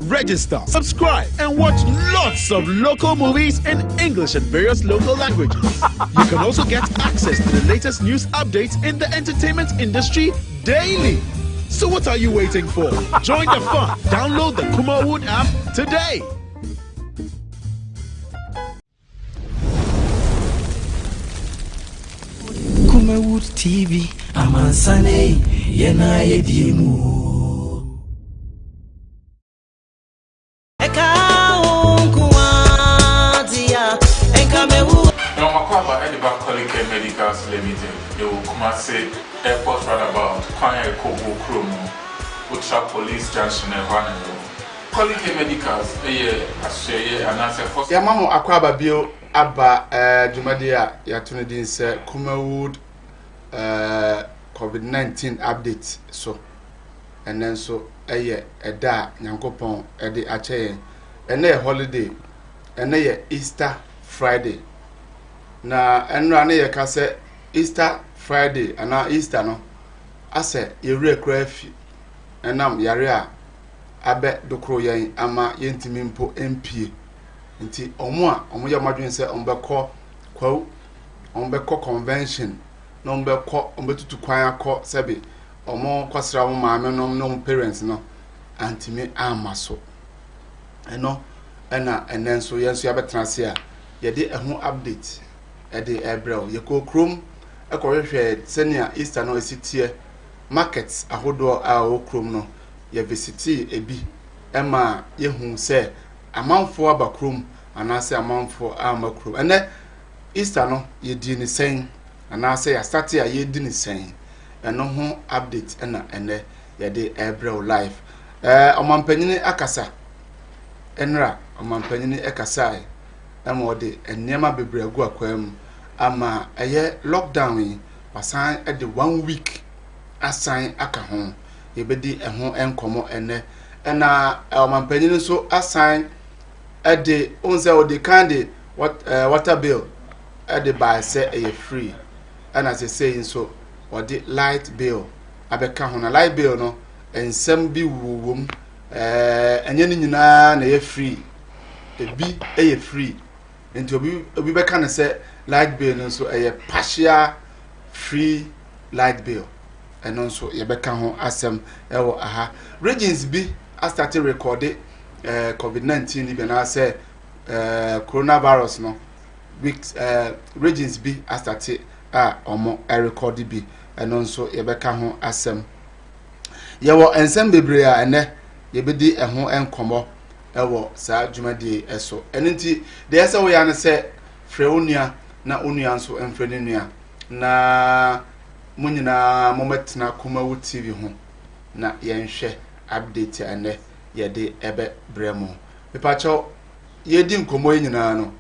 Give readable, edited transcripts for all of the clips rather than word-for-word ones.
Register, subscribe, and watch lots of local movies in English and various local languages. You can also get access to the latest news updates in the entertainment industry daily. So what are you waiting for? Join the fun. Download the Kumawood app today. Kumawood TV, Amansane, Yena Yedimu. Medicals Limited, they will come and say airport roundabout, Kwanya Kobo Kromo, Utra Police Junction, and Vanero. Quality Medicals, a year, and answer for Yamamo Aquaba Bio Abba Jumadia Yatunidin said Kumawood COVID-19 update. So, and then so a year, a da, Yankopon, a day Ache, and a holiday, and a Easter Friday. Na enra ye ka se Easter Friday ana Easter no ase yewre krafi enam yare a abe dokro yen ama yentimi mpo empie nti omo ya madwen se ombekọ convention no ombekọ ombetutu kwan akọ sebe omo kwasra mo maame no parents no antimi amaso eno ena enenso yenso ya betrase a yede eho update ede ebrew yeko krom ekohwehwe senia Easter no esitie markets ahodo a okrom no ye visiti ebi ema yehu se amanfo abakrom anase amanfo amakrom ene Easter no ye di ni sen anase ya start ya ye di ni sen eno ho update ena ene yede ebrew live omampanyini akasa enra omampanyini ekasa ode enema bebre agu akwam ama eye lockdown yi wasan e de 1 week asan aka ho yebedi eho enkomo ene na omampanyini so asan e de onse ode kan water bill e de buy say e free and as say so ode light bill abeka ho na light bill no ensem bi wuwom enye ni nyina na ye free ebi e free nti obi beka na say light bill no so partial free light bill and also ye beka ho asem ewo aha regions bi start recording COVID-19 even na say coronavirus no weeks regions bi start omo record bi and also ye beka ho asem ye wo ensem bebre a ene ye bedi eho enkomo ewo sa dwumadi eso enenti de ese wo ya ne se freunia na onua nso emfrenua na munyina mometna Kumawood TV ho na yenhwe update ene yede ebe bremo mepacho yedi nkomo nyina no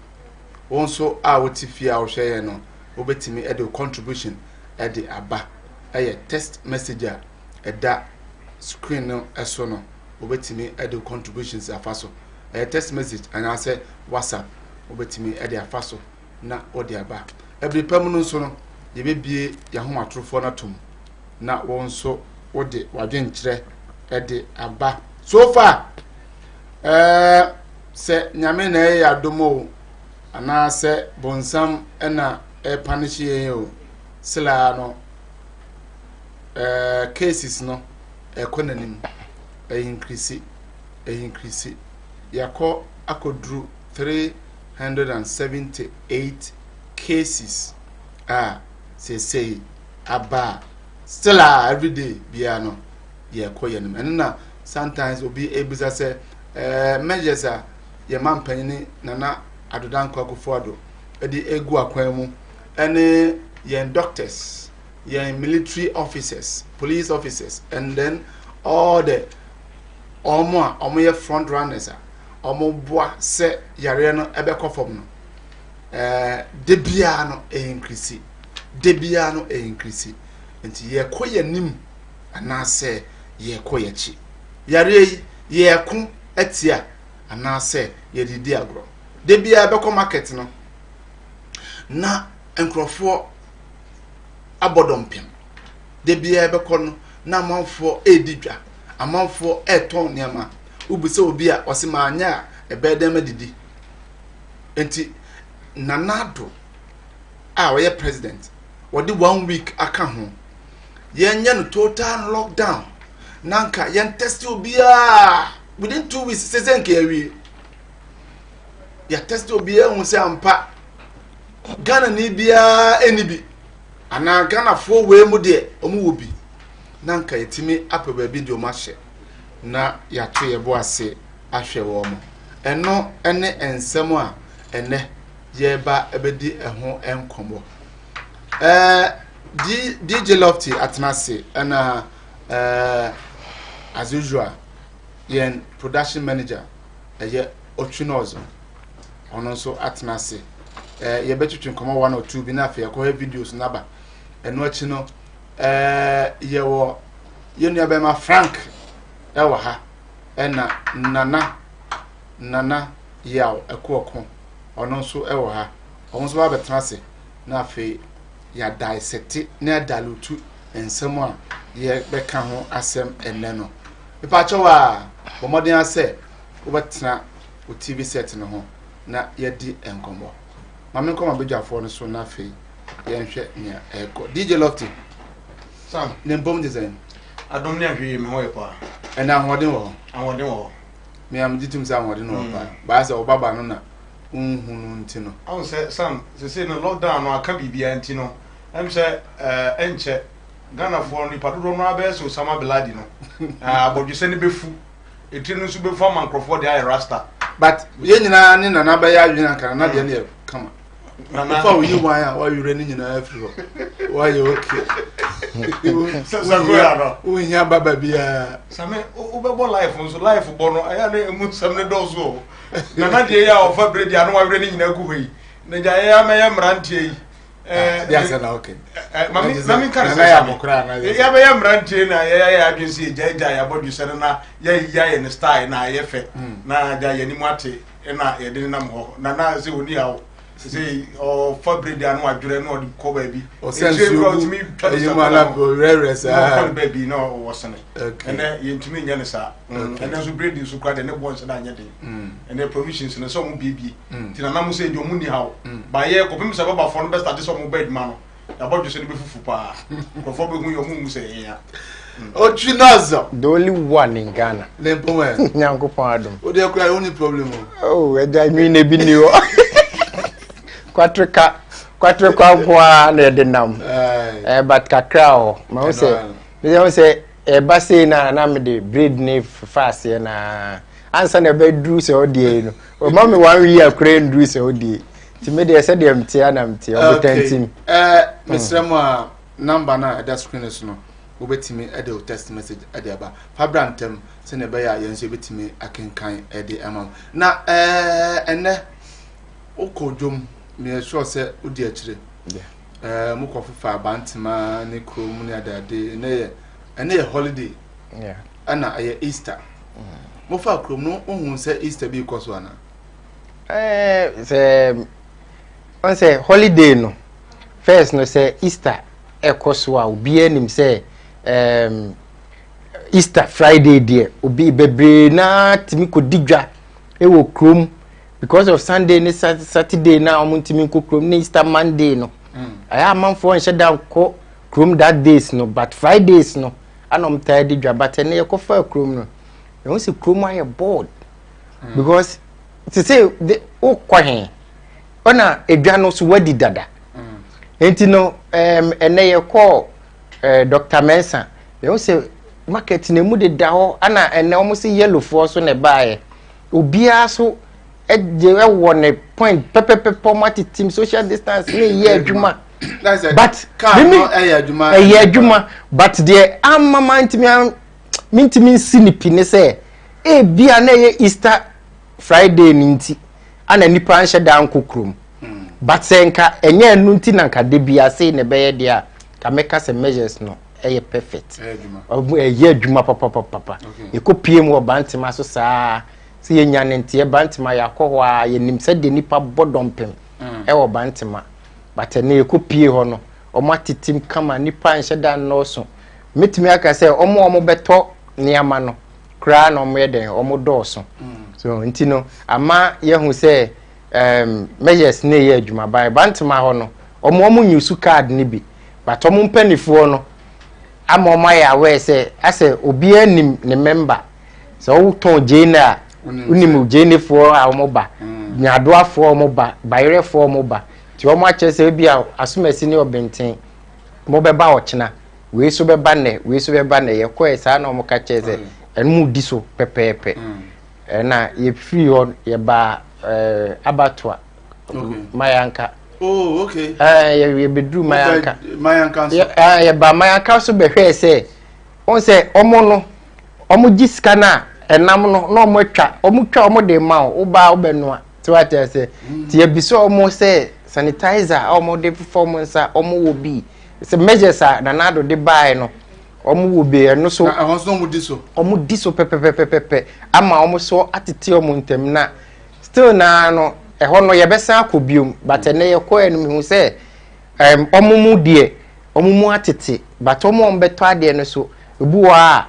wonso a wotifia wo hwe no obetimi ede contribution ede aba eye text messenger eda screen no eso no obetimi ede contributions afaso text message and I say WhatsApp obetimi ede afaso na odi aba every pam so no ye bebie ya ho atrofo na tom na won so odi wadwen kire ede aba so far se nyame na e adomo ana se bonsam na e punish yen o sila no cases no ekonanim increase yako akodru 378 cases say aba still every day biano ye koyenim and na sometimes obi ebuza say measures ye mampanyini nana adodanko Akufo Addo edi egu akwan mu ene ye doctors ye military officers police officers and then all the omo ye front runners omo boa se yare no ebekọ fom no debia no increase nti ye koyanim anase ye koyachi yare ye ku etia anase ye didi agro debia ebekọ market no na enkrofo abodompem debia ebekọ no na amanfo edidwa amanfo eton niama ubuse obi a osima anya ebedem didi enti nanado a we president wodi 1 week aka ho yenye no total lockdown nanka yen test obi a within 2 weeks season ke awie ya test obi a hu se ampa Ghana ni bia enibi ana Ghana fo we mu de omu wobi nanka yetimi apa ba bi de o ma hye na ya to ye bo ase ahwe wo mo eno ene ensem a ene ye ba ebedi eho enkomo DJ Lofty atnase ana as usual yen production manager eye Ochinozo ono so atnase ye betwetwe nkomo 1 or 2 bi na afia ko videos naba eno achi no ye wo ye nua be ma Frank ewa ha ena nana yaw ekoko ono so ewa ha ono so ba betnase na afi ya dissect na dalutu ensem a ye beka ho asem enne no ipa chowa bomodin ase obetna o TV set no ho na ye di enkomo mame nkoma bedwafo no so na afi ye nhwe nya eko DJ Lofty Sam ne bom design adom ne ahwe me hoye pa ena hoden wo me am ditum sa hoden wo pa ba sa obaba no na unhunu ntino I say Sam say no lockdown no aka bibia ntino em say enche Ghana for ni padodo no abe so sama beladi no abodwe se ne befu etinu so befu am microphone dey rasta but ye nyina ne nana ba ya adwena kan na de ne kama nana fa wi wan a wa yure ne nyina afiro wa ye okay sa go ya no o nya baba bia same o be bo life nso life bo no aya na emu sam ne do so nana de ya o fa bredi anu wa yure ne nyina gu hoyi na ja ya ma ya mrantie yi dia say na okay mami kan na ya mokra na ya be ya mrantie na ya adwesi ja ya bodu se na ya ne style na ya fe na ja ya ni mu ate na ya de nam ho na se oni hawo se o fabredi anu adwure na odi ko ba bi o sense you mala go rere sa ko ba bi no wo sene ene ye ntumi nya ne sa ene so bredi so kwa de ne bon se na nya de ene provisions ne so mo bibi ti na nam se di o mu ni hawo ba ye ko pem se baba fo no be start so mo bed ma no ya bodu se ne be fufu pa ko fo be gun yo mu se ya Ochinozo the only one in Ghana Lempowe Akufo Addo o de kura only problem oh e da mi ne bi ni o kwatre kwa kwa na de nam but kakra o ma o say e ba say na me de breed ne fast na ansa na be dru se o de no o ma me 1 year kra ndru se o de ti me de se de mtia na mtia o betantim mesremo number na that screen is no obetimi e de text message e de aba fabrantem se ne be ya yenso obetimi akenkan e de amam na enne okodwom me sure say odi akire mukofufa bantima ne krom ne adade ene holiday ana aye Easter mufa krom no ohun say Easter be koso ana say holiday no first no say Easter ekoso a obi anim say Easter Friday there obi bebre na timi kodigwa ewo krom because of Sunday ni Saturday na omuntimi ko krom ni Easter Monday no aya manfo nche down ko krom that days no but Fridays no anom tired dwa but ne ye ko fa krom no e won se krom aye board because to say the o kwahen ona edwa no so wadi dada enti no ene ye ko Dr. Mensa e won se market na mu de da ho ana ene o mo se yellow for so ne baaye obia so eje won point pepepe mati team social distance ni ye adwuma but ye adwuma but the amama ntimi sinipi ne say e bia na ye Easter Friday ninti ana nipa anhye dan kokrom but senka enye anu nti na nkade bia say ne be ye dia ka make us measures no eye perfect ye adwuma papa e ko piem wo bantima so saa si ye nyane ntie bantima yakọ a ye nim se de nipa bodompem e wo bantima but ne ye ko pie ho no o matitim kama nipa anhye dan no so metimi aka se omo beto niama no kra na omo yeden omo dɔɔso so nti no ama yehu sɛ measures na ye adwuma ba bantama ho no omo nyusu card ni bi but omo mpanifoɔ no ama omo ya aware sɛ asɛ obi anim ne member sɛ wo ton jena unim jenefoɔ a omo ba nyadoafoɔ omo ba bayerefoɔ omo ba ti omo akyɛ sɛ bi a asomasi ne obenten mo bɛba ochena we so bɛba ne ye kɔ saa na omo ka kyɛ sɛ enmu di so pepepe na ye free on ye ba abattoir mayanka okay ye bedru mayanka so ye ba mayanka so behwe se on se omo gisika na enam no na omo twa omo de ma o ba obenoa ti wa te se ti ye biso omo se sanitizer omo de performance omo wo bi se measures na nado de buy no omo wo be eno so omo di so pepepepepe ama omo so atete omo ntem na still na no eho no ye besa akobiom but ene ye ko enu hu se omo mu de omo mu atete but omo beto ade no so ebu wa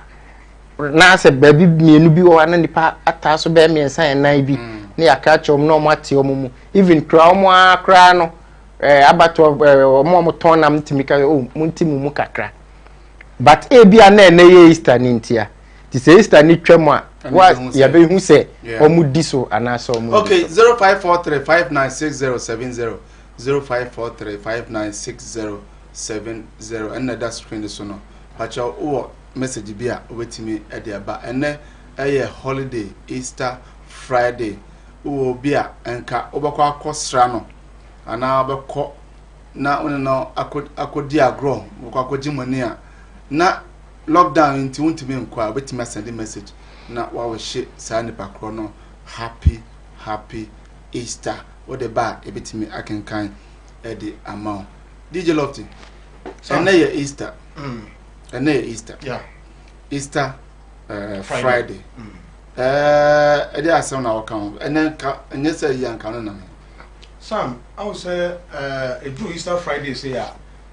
na se baby mienu bi wa na nipa ata so be miensa enan bi na ya ka chom na omo ate omo mu even kra omo akra no abato omo ton nam timika mu ntimu mu kakra but ebia na ye Easter ni ntia ti say Easter ni twam a wa ya be hu se omu di so anasa omu okay 0543596070 0543596070 and that screen so no pacha o message bia wetimi e de aba ene eye holiday Easter Friday o bia enka obekọ akosra no ana obekọ na one no akodi agro obekọ akodi money a na lockdown nti wontimi nkwa wetimi send message na wa we she sa nipa kro no happy Easter what the ba ebetimi akenkan e the amount DJ Lofty and na Easter and na Easter yeah Easter Friday e dey asem na waka and enye say yanka no na Sam I would say a do Easter Friday say ya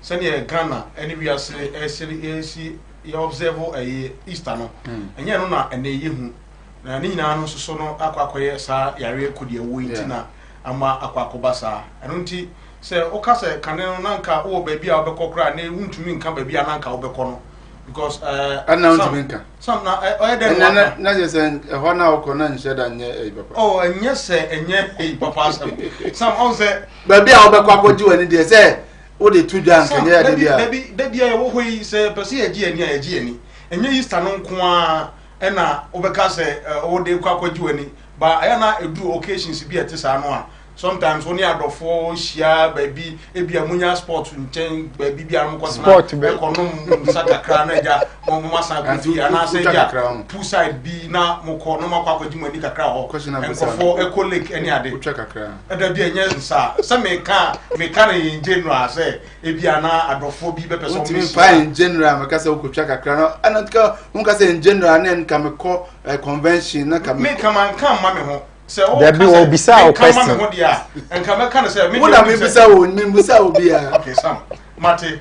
send ye Ghana any we are say you observe Easter no enye no na ene ye hu na ni nyina no so no akwakoye sa yare kodi ewo nti na ama akwakoba sa eno nti se o ka se kane no nanka wo ba bia obekokra na wuntumi nka ba bia nanka obekọ no because some na oyeden na je say ho na okọ na nche da nye papa oh enye se enye papa some on say ba bia obekọ akoji wani de say o de tu jan kenye ya de bia de bia ye wo hoyi se pese ye gi ani a ye gi ani enye Easter no nko a ena obeka se o de kwa kwaji wani ba aya na edu occasions bi etisa no a sometimes oni adofo hia baby ebia munya sport nchen baby bia mo kwasana ekonom sakakra na ja mo masa gudi ana se ja pool side bi na mo ko no makwa kwaji mani kakra ho enkofo ekolake eni ade utwa kakra eda bia enye nsa se me ka na in general se ebia na adofo bi be person mi fa in general me ka se ukotwa kakra no anatka mo ka se in general na nka me ko convention na ka me kama me ho there be will be say question enka me kan say me bisa bia okay Sam mate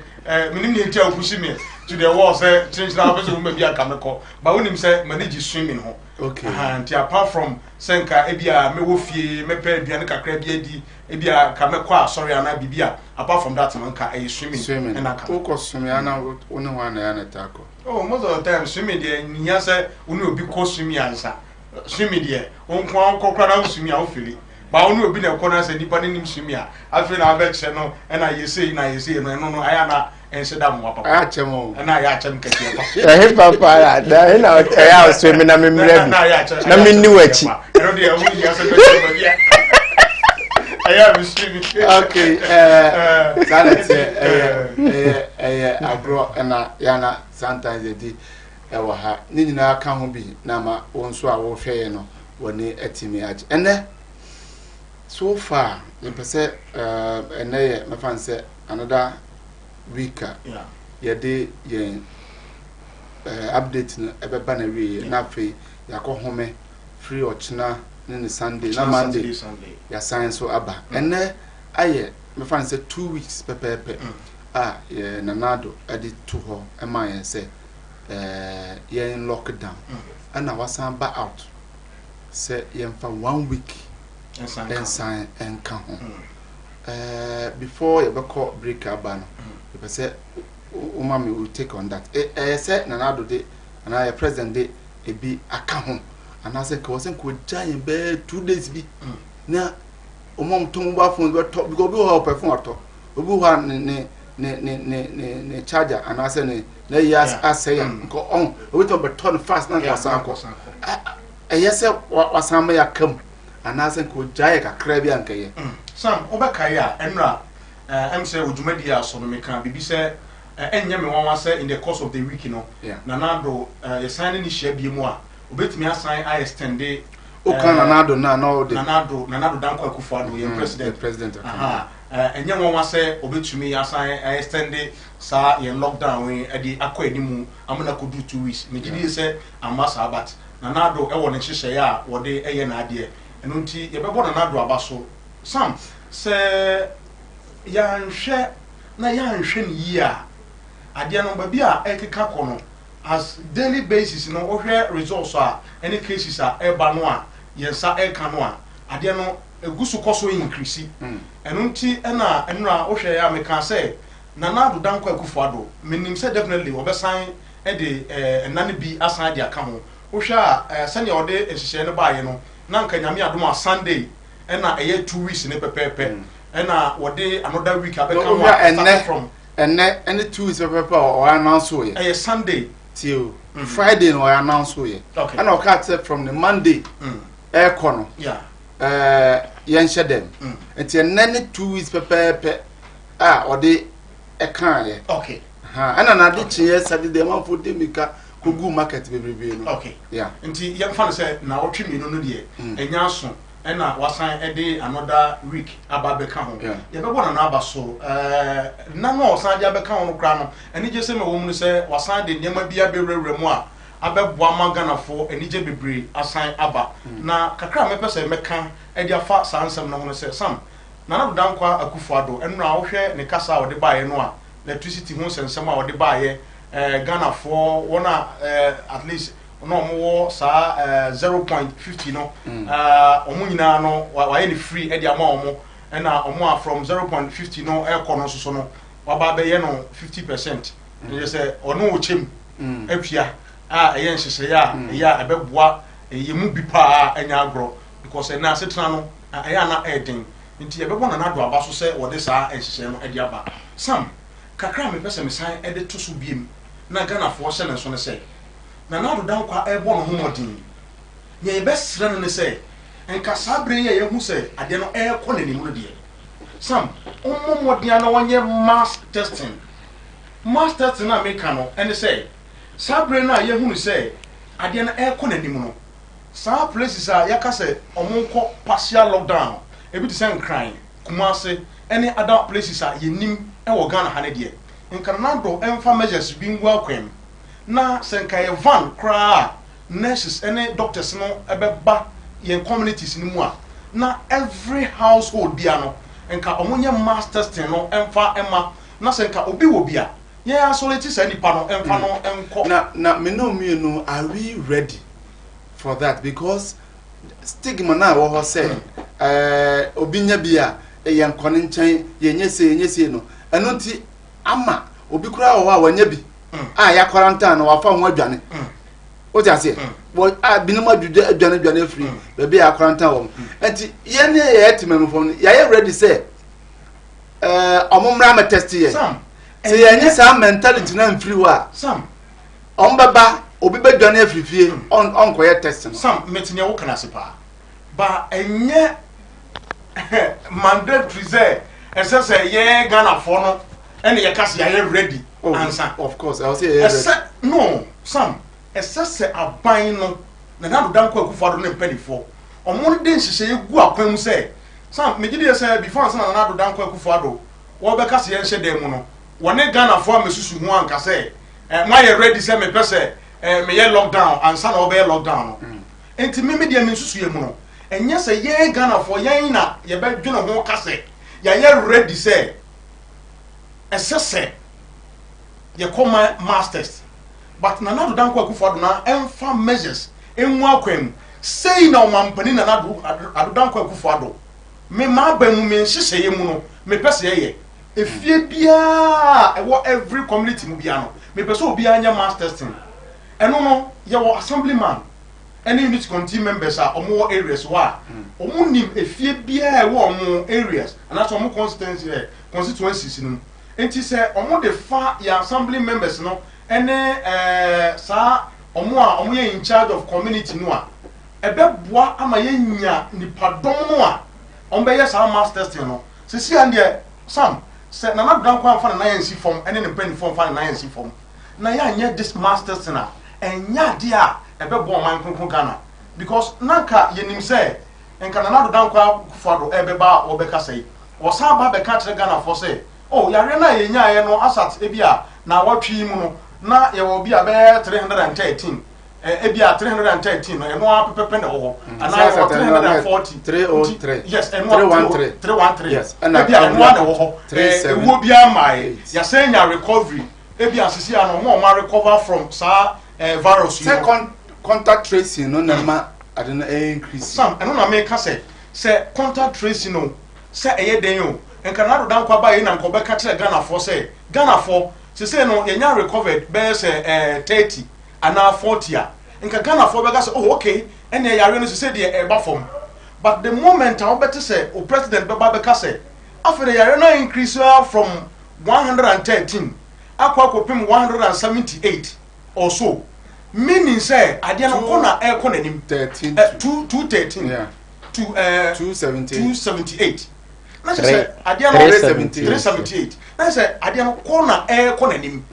minim ni ntia okushi me to the wall say change na person mo bia ka me ko ba wonim say manage swimming ho okay and apart from senka ebia me wo fie me pa aduane kakra bia di ebia ka me kwa sorry ana bibia apart from that man ka swimming and aka ko swimming ana one one na na tako oh most of the time swimming dey nya say oni obi ko swimming ansa swimming there on kwa na swimming a ofili ba onu obi na ko na say nipa nim swimming a afi na aba che no na yesi no aya na enseda mo papa a che mo na ya che mkete pa he papa da na ya swimming na memre na minni wachi ero de awu ya se be dia aya bi swimming okay sanete agro na yana sometimes they ewa ha ni nyina aka ho bi na ma wonso a wo hweye no woni atimi age ene so far impese ene ye me fan say another week ye de ye update na ebeba na we na fe yakohome free ochina ni Sunday na Monday ya science so aba ene aye me fan say 2 weeks pepepe ye nanado adi to ho ema ye say in lockdown and I was back out say for 1 week and sign and come home before you call break up ban you say umami will take on that said nanado day and I present day e be account home and I said cause could giant bed 2 days be now umam tumba phone be talk because we help perform at all we ne charger and I say na yes I say go on we talk about turn fast na kwasanko yes wasama ya kam and I say ko jaya kakra bi anka ye sam obekai a enra em say odwumadi aso no meka bibi say enya me wan say in the course of the week no nanado ye sign ni share bi mu a obetumi assign I extend o kan nanado na nanado danko Akufo Addo ye president enya wan say obetumi assign I extend sa ye lockdown we e di akọ animu amuna ko do 2 weeks me gidi say amasa but nanado e won nhihye ya wo de eye na ade eno nti ye bebo nanado abaso sam say ya nhwe na ya nhwe ni yi a ade no ba bi a ekeka kono as daily basis no ohwe results a any cases a eba no a yensa eka no a ade no egusu koso increase eno nti na enra ohwe ya meka say nanado danko Akufo Addo menim say definitely obesan e de enane bi asan de aka ho ohwe a sane ode ehihye no baaye no na nka nyame adom a Sunday na eye 2 weeks ne pepepe na wode another week abeka ho start from any 2 weeks pepepe or announce so ye Sunday till Friday no announce so ye and I cut from the Monday kono yen hye dem enti enane 2 weeks pepepe ode kan ye okay ana na de chie Saturday man for demika kogu market bebrebe no okay enti yem fa no say na otwe no de enya so na wasan ede another week ababeka ho ye bebo na aba so na no osan de abeka ho no kra no eni je se me wo mu se wasan de ndema bia bewrewre mu a abeboa maganafo eni je bebre asan aba na kakra me pese meka ede afa sansem no ho se sam na na dankwa Akufo Addo enra wo hwe ne kasa wo de baaye no a electricity ho sensem a wo de baaye Ghana for one at least no more sa 0.50 no omo nyina no wa ye free e dia ma omo na omo from 0.50 no e kono so no wa ba be ye no 50% you say ono o chem apia ye nhihye ya ebeboa ye mu bi pa anya agro because na setena no ya na edin nti ebebo na nado aba so se wo de sa nhihye no e dia ba sam kakra me pese me san e de to so biem na Ghana for se ne so ne say na nado dankwa e bo no homodin ye be sra no ne say enka sabre ye hu say ade no e ko na nimu no de sam omomodin na wonye mass testing na me ka no ene say sabre na ye hu say ade no e ko na nimu no sa places a yaka say omonko partial lockdown ebi ti say nkran Kumase any other places a ye nim e wo Ghana ha ne de nka nado emfa measures bi ngwa kwem na senka ye van kra nurses any doctors no ebeba ye communities ni mu a na every household bia no nka omonye mass testing no emfa ema na senka obi wo bia ye isolate say nipa no emfa no enko na me no me no are we ready for that because stigma na wo ho say obi nya bia ye nkone nchen ye nyese no eno nti ama obi kura wo a wanya bi ya quarantine no wafa ho adwane o ti ase bo binum adwane free be be ya quarantine wo enti ye ne ye etimam fo ya ready say omumra ma test ye say ye nye sa mentality na free wa sam ombaba obi be dwane afrifie on koye test no sam metinye wo kana sepa ba enye mandatory say say ye Ghana for no and your cast are ready. Answer. Of course, I'll say no, some say a buying no, Nanado Danko Akufo Addo penny for. On one day she say you go up and say, some Megidi say before Nanado Danko Akufo Addo, what because you said them no. One Ghana for Mrs. Juan can say, my ready say me pese, me lockdown and son obey lockdown. And to me, media Mrs. Yemuno. And yes, a year Ghana for Yana, ye bet you know who can say, ya ready say. Say you call my masters but Nana Addo Dankwa Akufo Addo na emfa measures enwu akwam sei na omampani Nana Addo Dankwa Akufo Addo me ma ba mu me nhyehyeye mu no me pese ye efie bia ewo every community mu bia no me pese obi anya mass testing eno no ye wo assemblyman any unit committee members are omo areas wa omo nim efie bia ewo omo areas and that's omo constituencies no enti se omo de fa ya assembly members no ene sa omo ye in charge of community no a ebeboa ama ye nya nipadom no a omo be yes mass testing no sisi and there some say Nana Addo Dankwa fa na yansi form ene ne pen form fa na yansi form na ya nya this mass testing na enya dia ebebo man kronkron Ghana because nanka yenim say enka Nana Addo Dankwa Akufo Addo ebeba obeka say wosan ba beka kire Ghana for say oh yare na yenya ye no asat ebia na watwi mu no na ye wo bia be 313 ebia 313 no eno apepepe na wo ana 340 303 yes eno 313 yes ebia eno na wo ewo bia mai ya say nya recovery ebia sisi ano mo ma recover from sa virus second contact tracing no na ma adena increase some eno na make say contact tracing no say eye den o enka Nana Addo Dankwa ba ye na nko be ka kire Ghana for say Ghana for say no ye nya recovered be say 30 and 40 a enka Ghana for be ga say oh okay ene yare no say de e ba form but the moment I better say o president be ba be ka say after the yare no increase from 113 akwa kopim 178 or so meaning say ade no kona e kona nim 13 213 yeah to 278 na say ade no 378 na say ade no kona e kona nim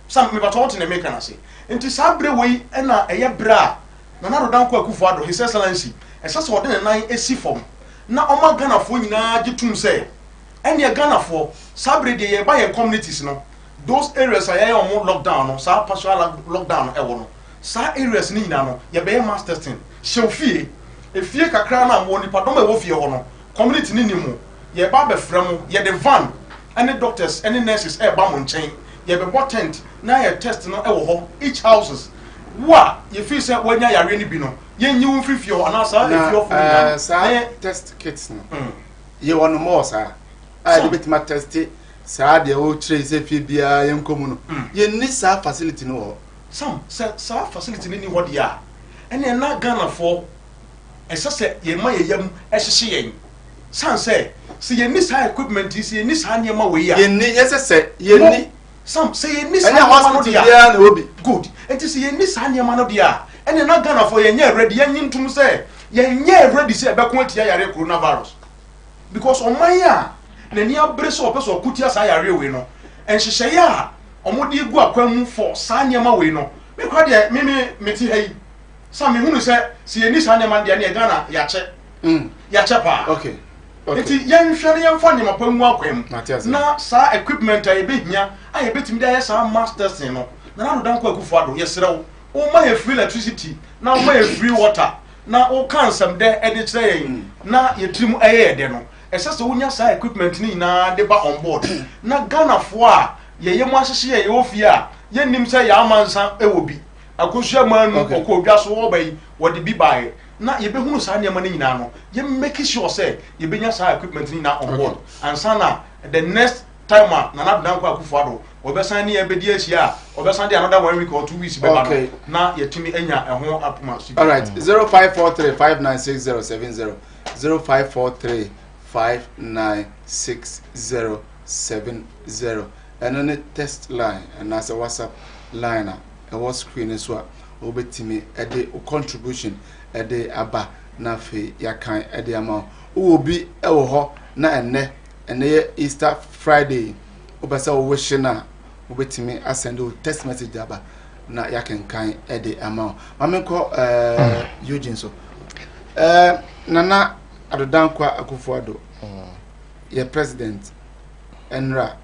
some me bato what na make na say enti sabre we na eye bra Nana Addo Dankwa Akufo Addo his excellency esa so de nan esi form na oma Ghana fo nyina gitum say ene Ghana fo sabre de ye ba ye communities no those areas are omo lockdown no sa partial lockdown e wo no sa areas ni nyina no ye be mass testing shofie efie kakra na mo nipa dom e wo fie ho no community ni mu ye ba be frem ye the van any doctors any nurses e ba mo nchen ye be tent na ye test no e wo ho each houses wa ye feel say wanya yare ni bi no ye nyi wo frifie ho na sa efie of na sa test kits no ye wono mo sa a de betima test sa de o trace fie bia ye nkomu no ye ni sa facility no ho some sa facility ni ho dia ene na Ghana for esa se ye ma ye yam ehye yen san say se ye ni sa equipment se ye ni sa niam we ya ye ni yesese ye ni some say ye ni sa ene hospital dia na obi good enti se ye ni sa niam no dia ene na Ghana for ye nya ready ye nyintum say ye nya ready say be ko atia yare coronavirus because on my ya na ni abre so opeso kutia sa yare we no enhyehyeye a omodi gu akwam for sa niam we no me kwa de me ti hai some hunu say si ye ni sa niam de na Ghana ya che ya che pa okay enti yen hwere yen fa niam pa mu akwam na sa equipment a ye behia a ye betimi da ye sa masters no Nana Addo Dankwa Akufo Addo ye serew o ma ye free electricity na o ma ye free water na o kan sam de e de kire yen na ye trim eye de no ese se wonya sa equipment ni na de ba on board na Ghana fo a ye ye mu ahyehye ye ofie a ye nim se ya amansa e wo bi akosua manu okọ odwa so wo bai wo de bi bai na ye be hunu sa niam na nyina no ye make sure say ye benya sa equipment ni na on board and sana the next time Nana Addo Dankwa Akufo Addo obesan ni ye be di ahia obesan di another 1 week or 2 weeks be ba no na ye timi enya eho apoma. All right 0543596070 0543596070 and on the test line and as a WhatsApp line a was screen so obetimi e de contribution e de aba na fe yakan e de ama obi e wo ho na enne Easter Friday obesa wo wish na obetimi asend o text message aba na yakan kan e de ama mamenko Eugene so Nana Addo Dankwa Akufo Addo your president enra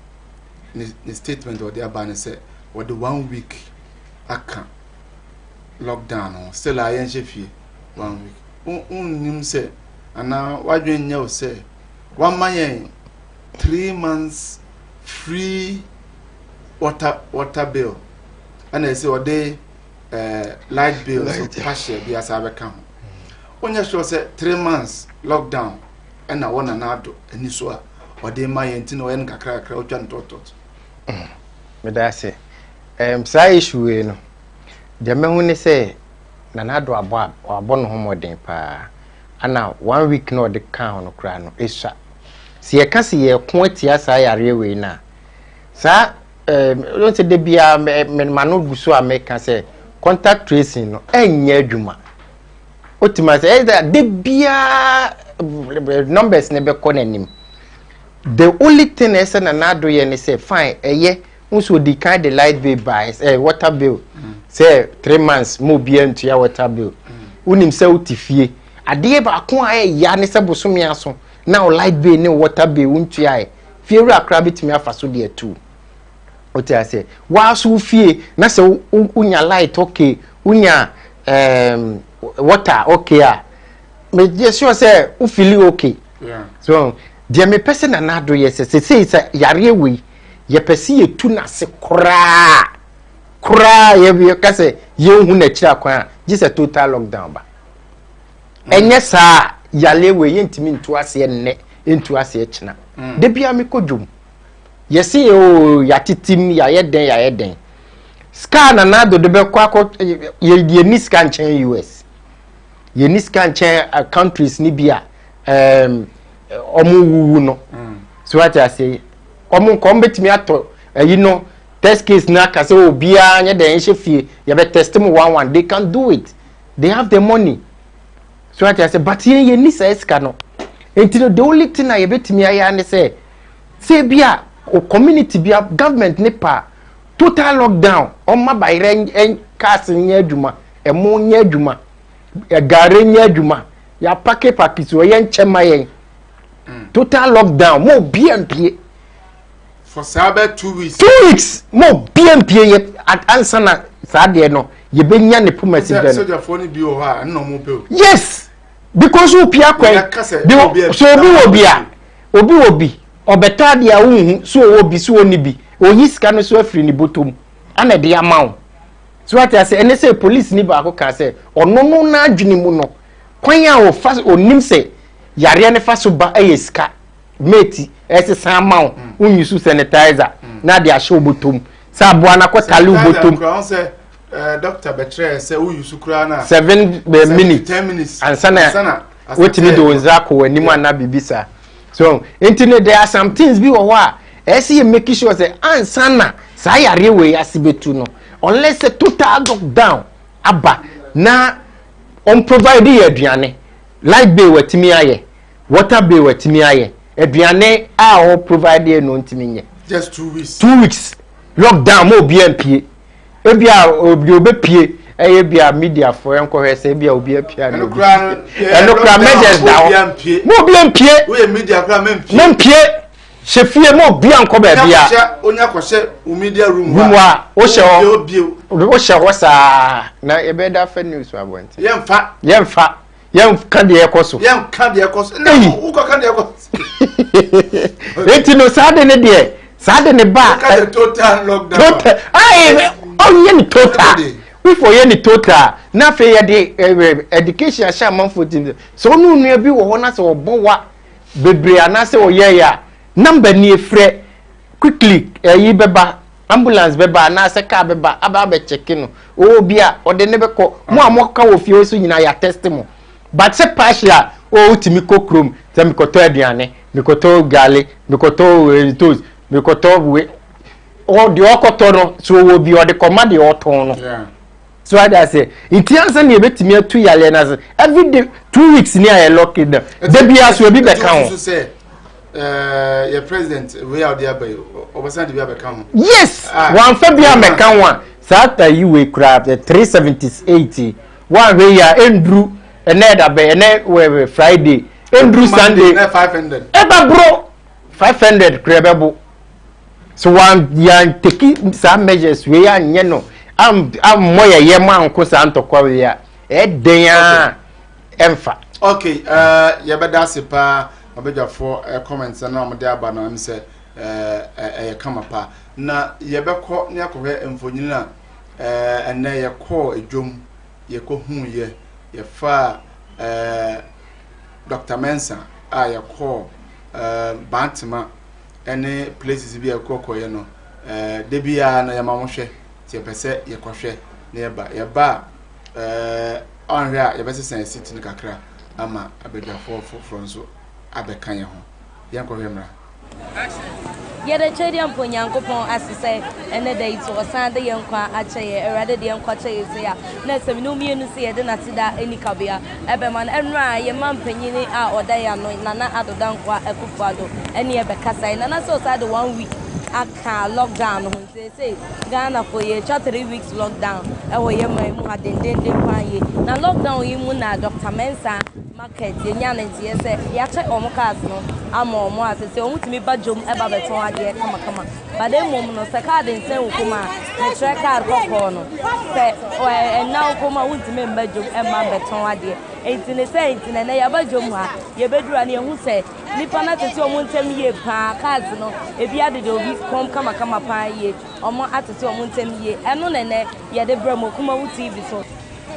the statement or the abane say what the 1 week aka lockdown still I yen fie 1 week nim say ana wadwen nya o say 1 man 3 months free water bill and I say what they light bills passion be as I become. When you show say 3 months lockdown and I want an adult and you saw or they my intino and kakra crouch and tot. Me da say say issue no the me say na nado abo no homoden pa ana 1 week no de kan no kra no esha se ye ka se ye ko atia sa yare we na sa don't say de bia me manu guso ameka say contact tracing no enya adwuma otima say de bia numbers ne be ko nanim. The only thing is na nado ye ne say fine also the kind the light bill buys water bill say 3 months mo bia into your water bill unim say utifie ade ba ko ya ne say bosome aso now light bill ne water bill untu ya fie wura kra bitimi afaso de atu oti ase wa so fie na say unya light okay unya water okay me just sure say u feel okay so dia me person na do yes say yare we ye pesi ye tu na se kra ye ka se ye hu na kira kwan just a total lockdown ba enye sa yale we ye ntimi ntu ase ne ntu ase kina de bia me kodwum ye se o ya titim ya ye den scan na do de be kwa ye ni scan chen US ye ni scan chen countries ni bia omu wu no so what I say omu ko betimi ato test case na ka say obia nya den hye ye be test them 1 they can do it, they have the money. So what I say but ye ni say ska no until the only thing na ye betimi aya ne say bia o community bia government ne pa total lockdown on ma bayre en cars nya adwuma emo nya adwuma gare nya adwuma ya pake so ye nchema yen total lockdown mo BMP for about 2 weeks. 2 weeks mo BMP ye answer na saade no ye benya ne pumasi be no. So the phone bi o ha no mo pe. Yes, because you pia kwen so obi obeta dia unhu so obi so oni bi oyiska no so afri ni botom ana de amaw. So what I say ene say police ni ba ko ka say ono no na adwini mu no kwan ya o fa onim say yare ne fa so ba eyeska meti ese sama unyusu sanitizer na de ahye obotom sa aboa na kwetale obotom doctor betre say uyusu kura na 7 minutes 10 minutes ansana wetimi do nzako wanimu ana bibisa. So internet there are some things bi wo a ese ye make sure say ansana sa yare we asibetu no unless a total lockdown aba na on provide ye aduane light bill wetimi aye water bill wetimi aye aduane a o provide no ntimi nye just 2 weeks 2 weeks lockdown mo BMP ebia obi obepie bia media for enko hwese bia obi apia no kra measures da mo BMP we media kra mempie chefie mo bia nko ba bia onya kwose media room wa o she ho sa na ebeda fa news wa bonti yemfa ka de ekoso na uko ka de ekoso eti no sade ne de sade ne ba total lockdown ye ni total we for ye ni total na fe ye de education asha manfo tin so no nua bi wo ho na se obowa bebre ana se oye ya number ni efre quickly yi beba ambulance beba na se ka beba aba be check no o bia o de ne be ko mo amoka wo fie so nyina ya test mo but se partial o utimi kokrom se mi koto aduane mi koto gale mi koto toes mi koto we o de okoto no so wo bi o de command o ton no so I say it answer na betimi atu yale na every day 2 weeks ni aye lock it down de bia so bi be kan so say your president we out there by obasan de bia be kan yes one fa bia me kan one sata yi we crab 378 one we ya endru eneda be ene Friday endru Sunday 500 eba bro 500 krebebo so one ya take some measures we ya nye no am moya ye man ko santo kwa we ya den ya emfa okay ye beda sepa obejafo comments na omde aba na se kama pa na ye bekọ ne akọhwe emfonyina and then you call a jum, you go whom ye far Dr. Mensa, I call Bantima, any places be a cocoa, you know. Debia na Yamamoshe, Tiapese, Yakoshe, nearby, your bar, on here, your best sense sitting in Kakra, Ama, a better for Fronzo, Abekanya. Yanko Hemra. Yet a chadian Punyankopon, as to say, and the day to a Sunday young qua, a chair, rather than quacha is here. Let's have no music, I didn't see that any cabia. Eberman and Rai, your mum penny out or day, and Nana Addo Dankwa, Akufo Addo, any Becassa, and I saw the 1 week. Aka lockdown say Ghana for ye 3 weeks lockdown e ye mu adenden pan ye na lockdown yi mu na Dr. Mensa market ye nya na tie say ya che omo cars no ama omo asese omo timi bajom e ba beton ade kama ba de mom no se card nsen ukuma na tre card kokko no se na ukuma wuntimi mbajom e ma beton ade entine say entine na ya bajom ha ye bedura na ehu se nipa na tete omo ntem ye pa cards no e bia de obi kom kama pa ye omo atete omo ntem ye eno nene ye de bramo kuma wu TV so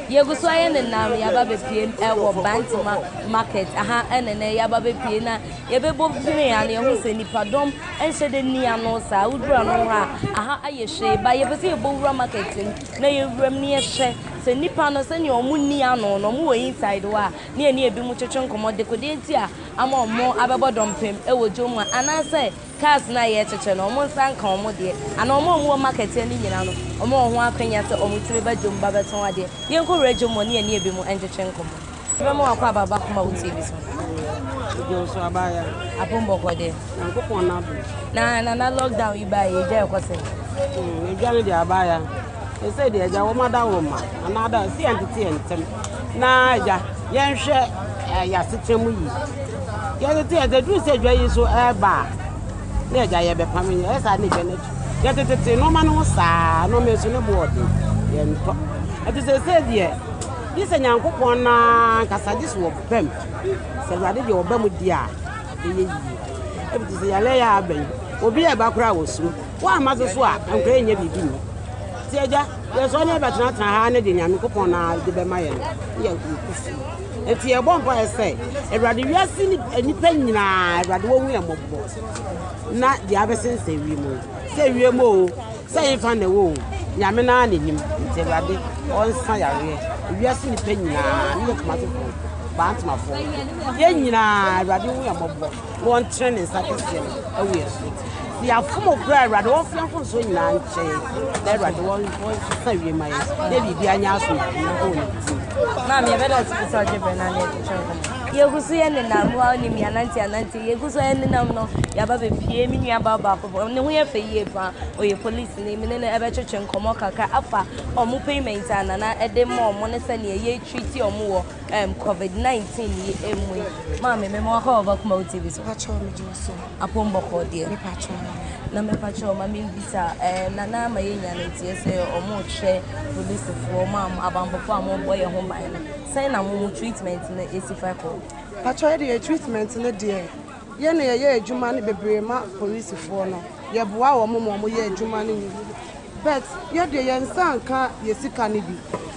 ye go so aye nenam ya ba be pie e wo Bantima market aha enene ya ba be pie na ye be bo fini ya ne hu se nipa dom enhye de ni ano sa udura no ha aha aye hwe ba ye be se ye bo wura marketing na ye wuram ne ye hwe se nipa no se ne omu ni ano no mu wo inside wa ne ani ebi mu twetwe nkomo de ko de nti a ama omo abebo dompem e wo jomu ana se cars na ye cheche no omo san kan omo de ana omo omo market ni nyina no omo ho akwanya se omo tire ba jom ba beton ade ye nko rejo mo ne ani ebi mu encheche nkomo be mo akwa baba kuma wo TV so jo so abaya apombo ko de nko na bu na lockdown yi ba ye je ko se e gane de abaya e say de ja wo mada wo ma anada si entity entem na ja yen hwe ya setremu yi ye te e du se dwa yi so e ba na ja ye be pam ye sa ne gane ye tete no ma no sa no me so ne board ye nto ati se de this nyankopon na kasaji so bem se rade de obam dia ye yi e bi se ya le ya aben obi e ba kura wo su wa ma so a ankra nya bibi ni ti eja ye so ne betena tan ha ne de nyankopon na de be ma ye ye kufu eti e bompo e se e rade wiase ni nipa nyina rade wo hu e mobbo na di abesense wi mu se wi mu se infa ne wo nyame na nenim ti rade on sa yare wiase nipa nyina ne kuma to Bantima for ye nyina rade wo e mobbo won training satisfy e wi so the afumo bra rade wo fian fo so nyina nche na rade wo sa wi mai de bi anya so ko ni na me be that so je be na ne ye gusu ye ne na mu ani mi ananti ye gusu ye ne nam no ya ba be pie mi nua ba ko ne ho ye fe ye pa o ye police ne mi ne ebe twetwe nkomo kaka afa omo payment ana na ede mo omo ne se ne ye treat omo wo COVID-19 ye emu ma me mo ka oba kuma TV so pa cho mi jo so apombo ko de me pa cho na me pa cho ma mi bisa na ma ye nya ne tie se omo hwe police fo ma abambo fo amo boy ho ban no say na mo treatment na AC5 ko pa cho ye treatment na de ye na ye adwuma ne bebre ma police fo no ye boa wo mo ye adwuma ne ni but ye de ye nsanka ye sika ne bi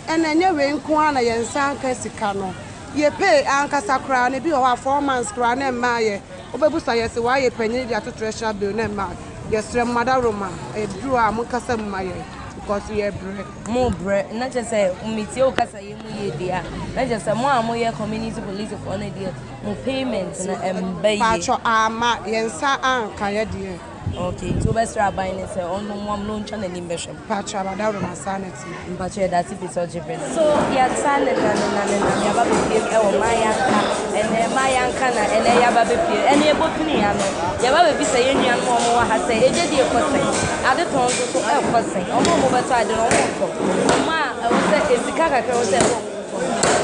enenye we nko ana ye nsanka sika no ye pay ankasa kra ne bi o 4 months kra na ma ye obebusa ye se wa ye panyi dia to treasure bill na ma ye sre madaroma e duru a mo kasa ma ye because ye bre mo bre na je say umiti o kasa ye mu ye dia na je say mo amo ye community police for na dia mo payment na embaye pa cho ama ye nsa anka ye dia okay so best rabbi ne say onu mom no ncha na nimbehwe pa cho madaroma sanity mpache that if it's all different so ya tsane na ya ba be e wo mayanka ene mayanka na ene ya ba be pie ene e botuni ya no ya ba be say enua no mo wa ha say eje die kosen ade ton so e kosen omo mo beto ade no mo ko ma e wo say esika kakra wo say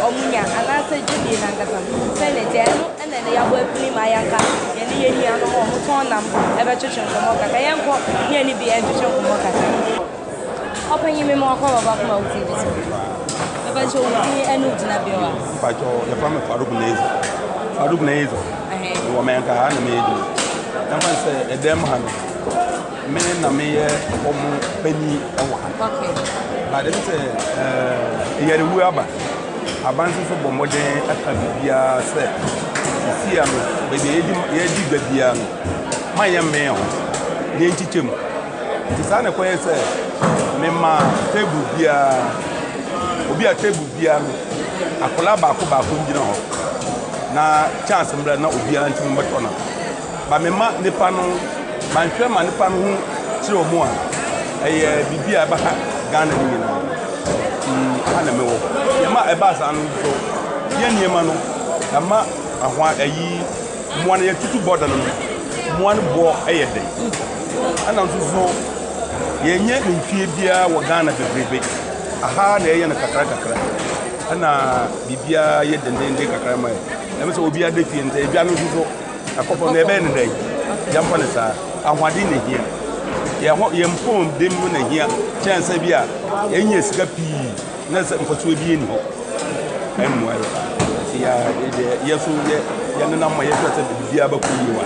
omunya ana say judi na ngata say ne je no ene ya bo afuni mayanka ene ye nua no mo ton nam e be twetwe nkomo kaka yenko ne ani bi e twetwe nkomo kaka open you me more call about my TV. But you enu dina biwa. But your family Faruk Nezo. You man ka na meji. Na man say e dem han. me na me omo pani ewa Okay. But dem say yere wu aba abanse so bɔ mmɔden aka bibia sɛ sisi ano bɛde yɛdi babia no ma yɛ mmɛn ho ne nkyikyɛm nti saa na ɛkɔyɛ sɛ mema table bia obi a table bia no akɔla baako gyina hɔ na chance mbra na obiara ntimi mbɛtɔ na ba mema nipa no manhwɛ ma nipa no ho kyerɛ ɔmo a ɛyɛ bibia ba Ghana ni nyinaa ana me wo yema eba sa no so ye niema no ama ahwa ayi moa na yetutu border no moa no bo eyede ana nso so ye nye nfie bia wo Ghana bebrebe aha na ye na kakra ana bibia ye dendende kakra mai na me so obi ade fie nte bia no so akofo na ebe ne dai yampa ne sa ahwade ne hia ye mpom dem na hia chance bia enye sika pii na se mfoto bi eni ho emu ayo ya so ya na ma ya twete bibia ba kuyi wa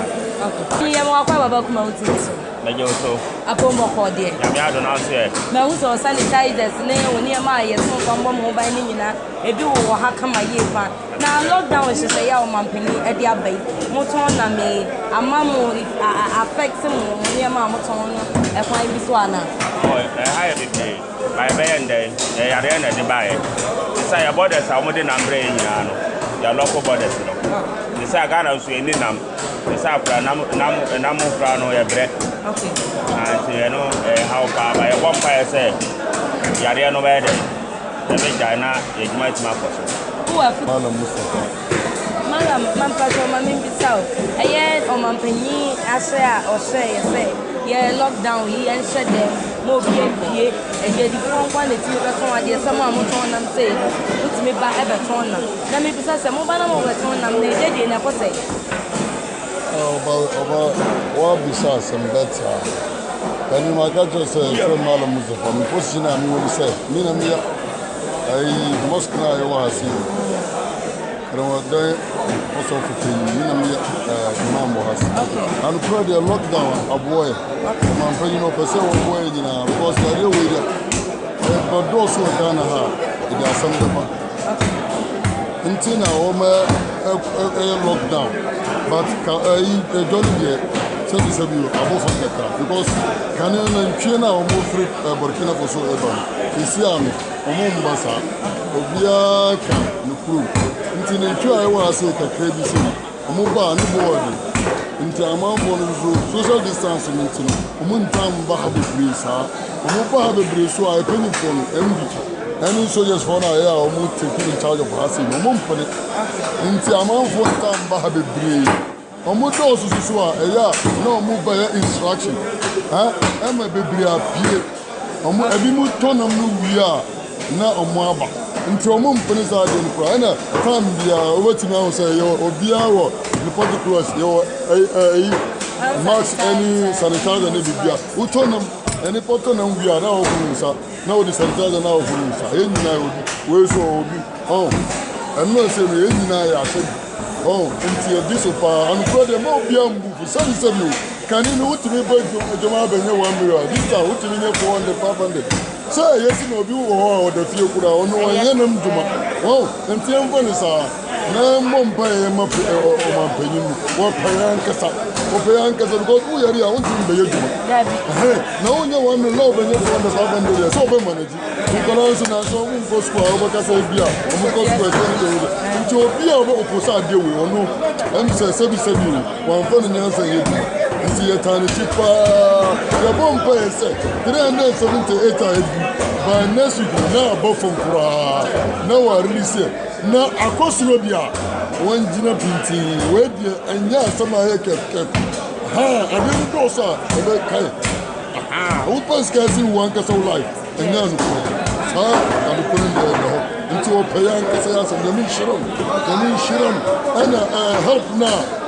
okay ye mo akwa baba kuma utinso na je so apo mo ko de ya mi ado na so e na hu so sanitizers ne woni e ma ye so kwambo mo ban ni nyina ebi wo ha kama ye pa na lockdown she say ya o mampani e di abai mo ton na me ama mo affect mo ni e ma mo ton no e kwan bi so ana ha ya bi by bende ya re na de bae say ya borders a mo de number nyina no ya local borders no ni say Ghana so eni nam ni say afra nam fra no ya bre okay and you know how pa ba ya bomba ya say ya re no be de ya be jana ya juma ti ma ko so who are Malam Mustafa Malam man paso mami bisao eye o mampanyi ase a o say ye lockdown yi en shut them mo bie e je di fon kwa ne ti be ton ade sama mo ton nam say utimi ba e be ton nam na me bisa se mo ba na mo be ton nam na je na ko say about what bisa some better can you make just say Malam Mustafa me position am we say me na me ai mosque na yo hasi Ramadan also for me na me imam hasi and for the lockdown aboy man pay no person boy nyina because they dey we but those who Ghana ha they are some of them until now lockdown but jolly there sabi above the car because can you China or more free Burkina Faso ever isi ami omo mbasa obia ka nukuru nti ne ntwa ewa ase kakra bi se omo ba ne board nti amanfo no so social distance nti no omo ntam ba ha bebre sa omo ba ha bebre so a penny for no MD any soldiers for na ya omo take in charge of us omo mpone nti amanfo ntam ba ha bebre omo do so a eya na omo ba ya instruction ema bebre apie omo ebi mu tonam no wia na omo aba nti omo mpone za de no pra na tam bia obetimi aho say yo obia wo report close yo mask any sanitizer ne bibia utonam any poto na wia na ofunu sa na o di sanitizer na ofunu sa enyina obi we so obi eno se me enyina ya se nti e diso pa anu pro de mo bia mbu so se me kani no utimi ba joma benye 1 million this time utimi ne 400 500 so yes no bi wo the fie kura ono yenam duma nti emfo ni sa na mompa e ma o ma panyin wo payan kasa because wo yari a unti be yeduma na onye 1 million benye 400 500 so be manage because so na so un ko school o kasa bia o mo ko school e nti obi a o ko sa de we ono em se sebi wan fo ni nyansa yeduma nti yetani chipa ya bompa e se 378 by next week na above from kura na wa release na akosuro dia won jina pinti we dia anya sama he kek ade do so e be kai o pas kasi wan ka so life anya no ko adu ko ni de ho nti o payan ka sa so na min shiram ana help na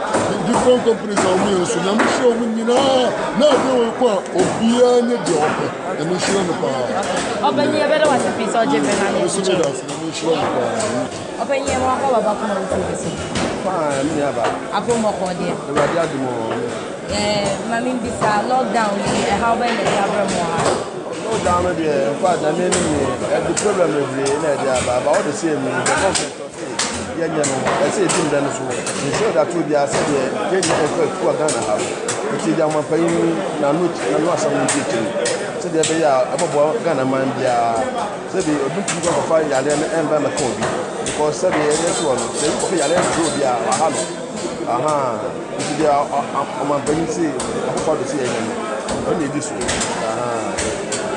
different companies are me so na mi show me nyina na de wo ko obia ne de ope na mi show no pa obenye bere wa se pisa oje pe na ni so da na mi show no pa obenye mo ko baba ko mo so pa mi aba apo mo ko de e ba dia de mo Mami bisa lockdown how about the Abramoa? Lockdown there, in fact, I mean, the problem is about the same. I say it in the show that would be a said, get to a Ghana house. It's the one paying Nanu some teaching. So they are about Ghana man, they are said the booking of fire and by the Kobe because said the one, they are through the Ahalo. Aha, they are on my brain. See, how to see again. Only this way.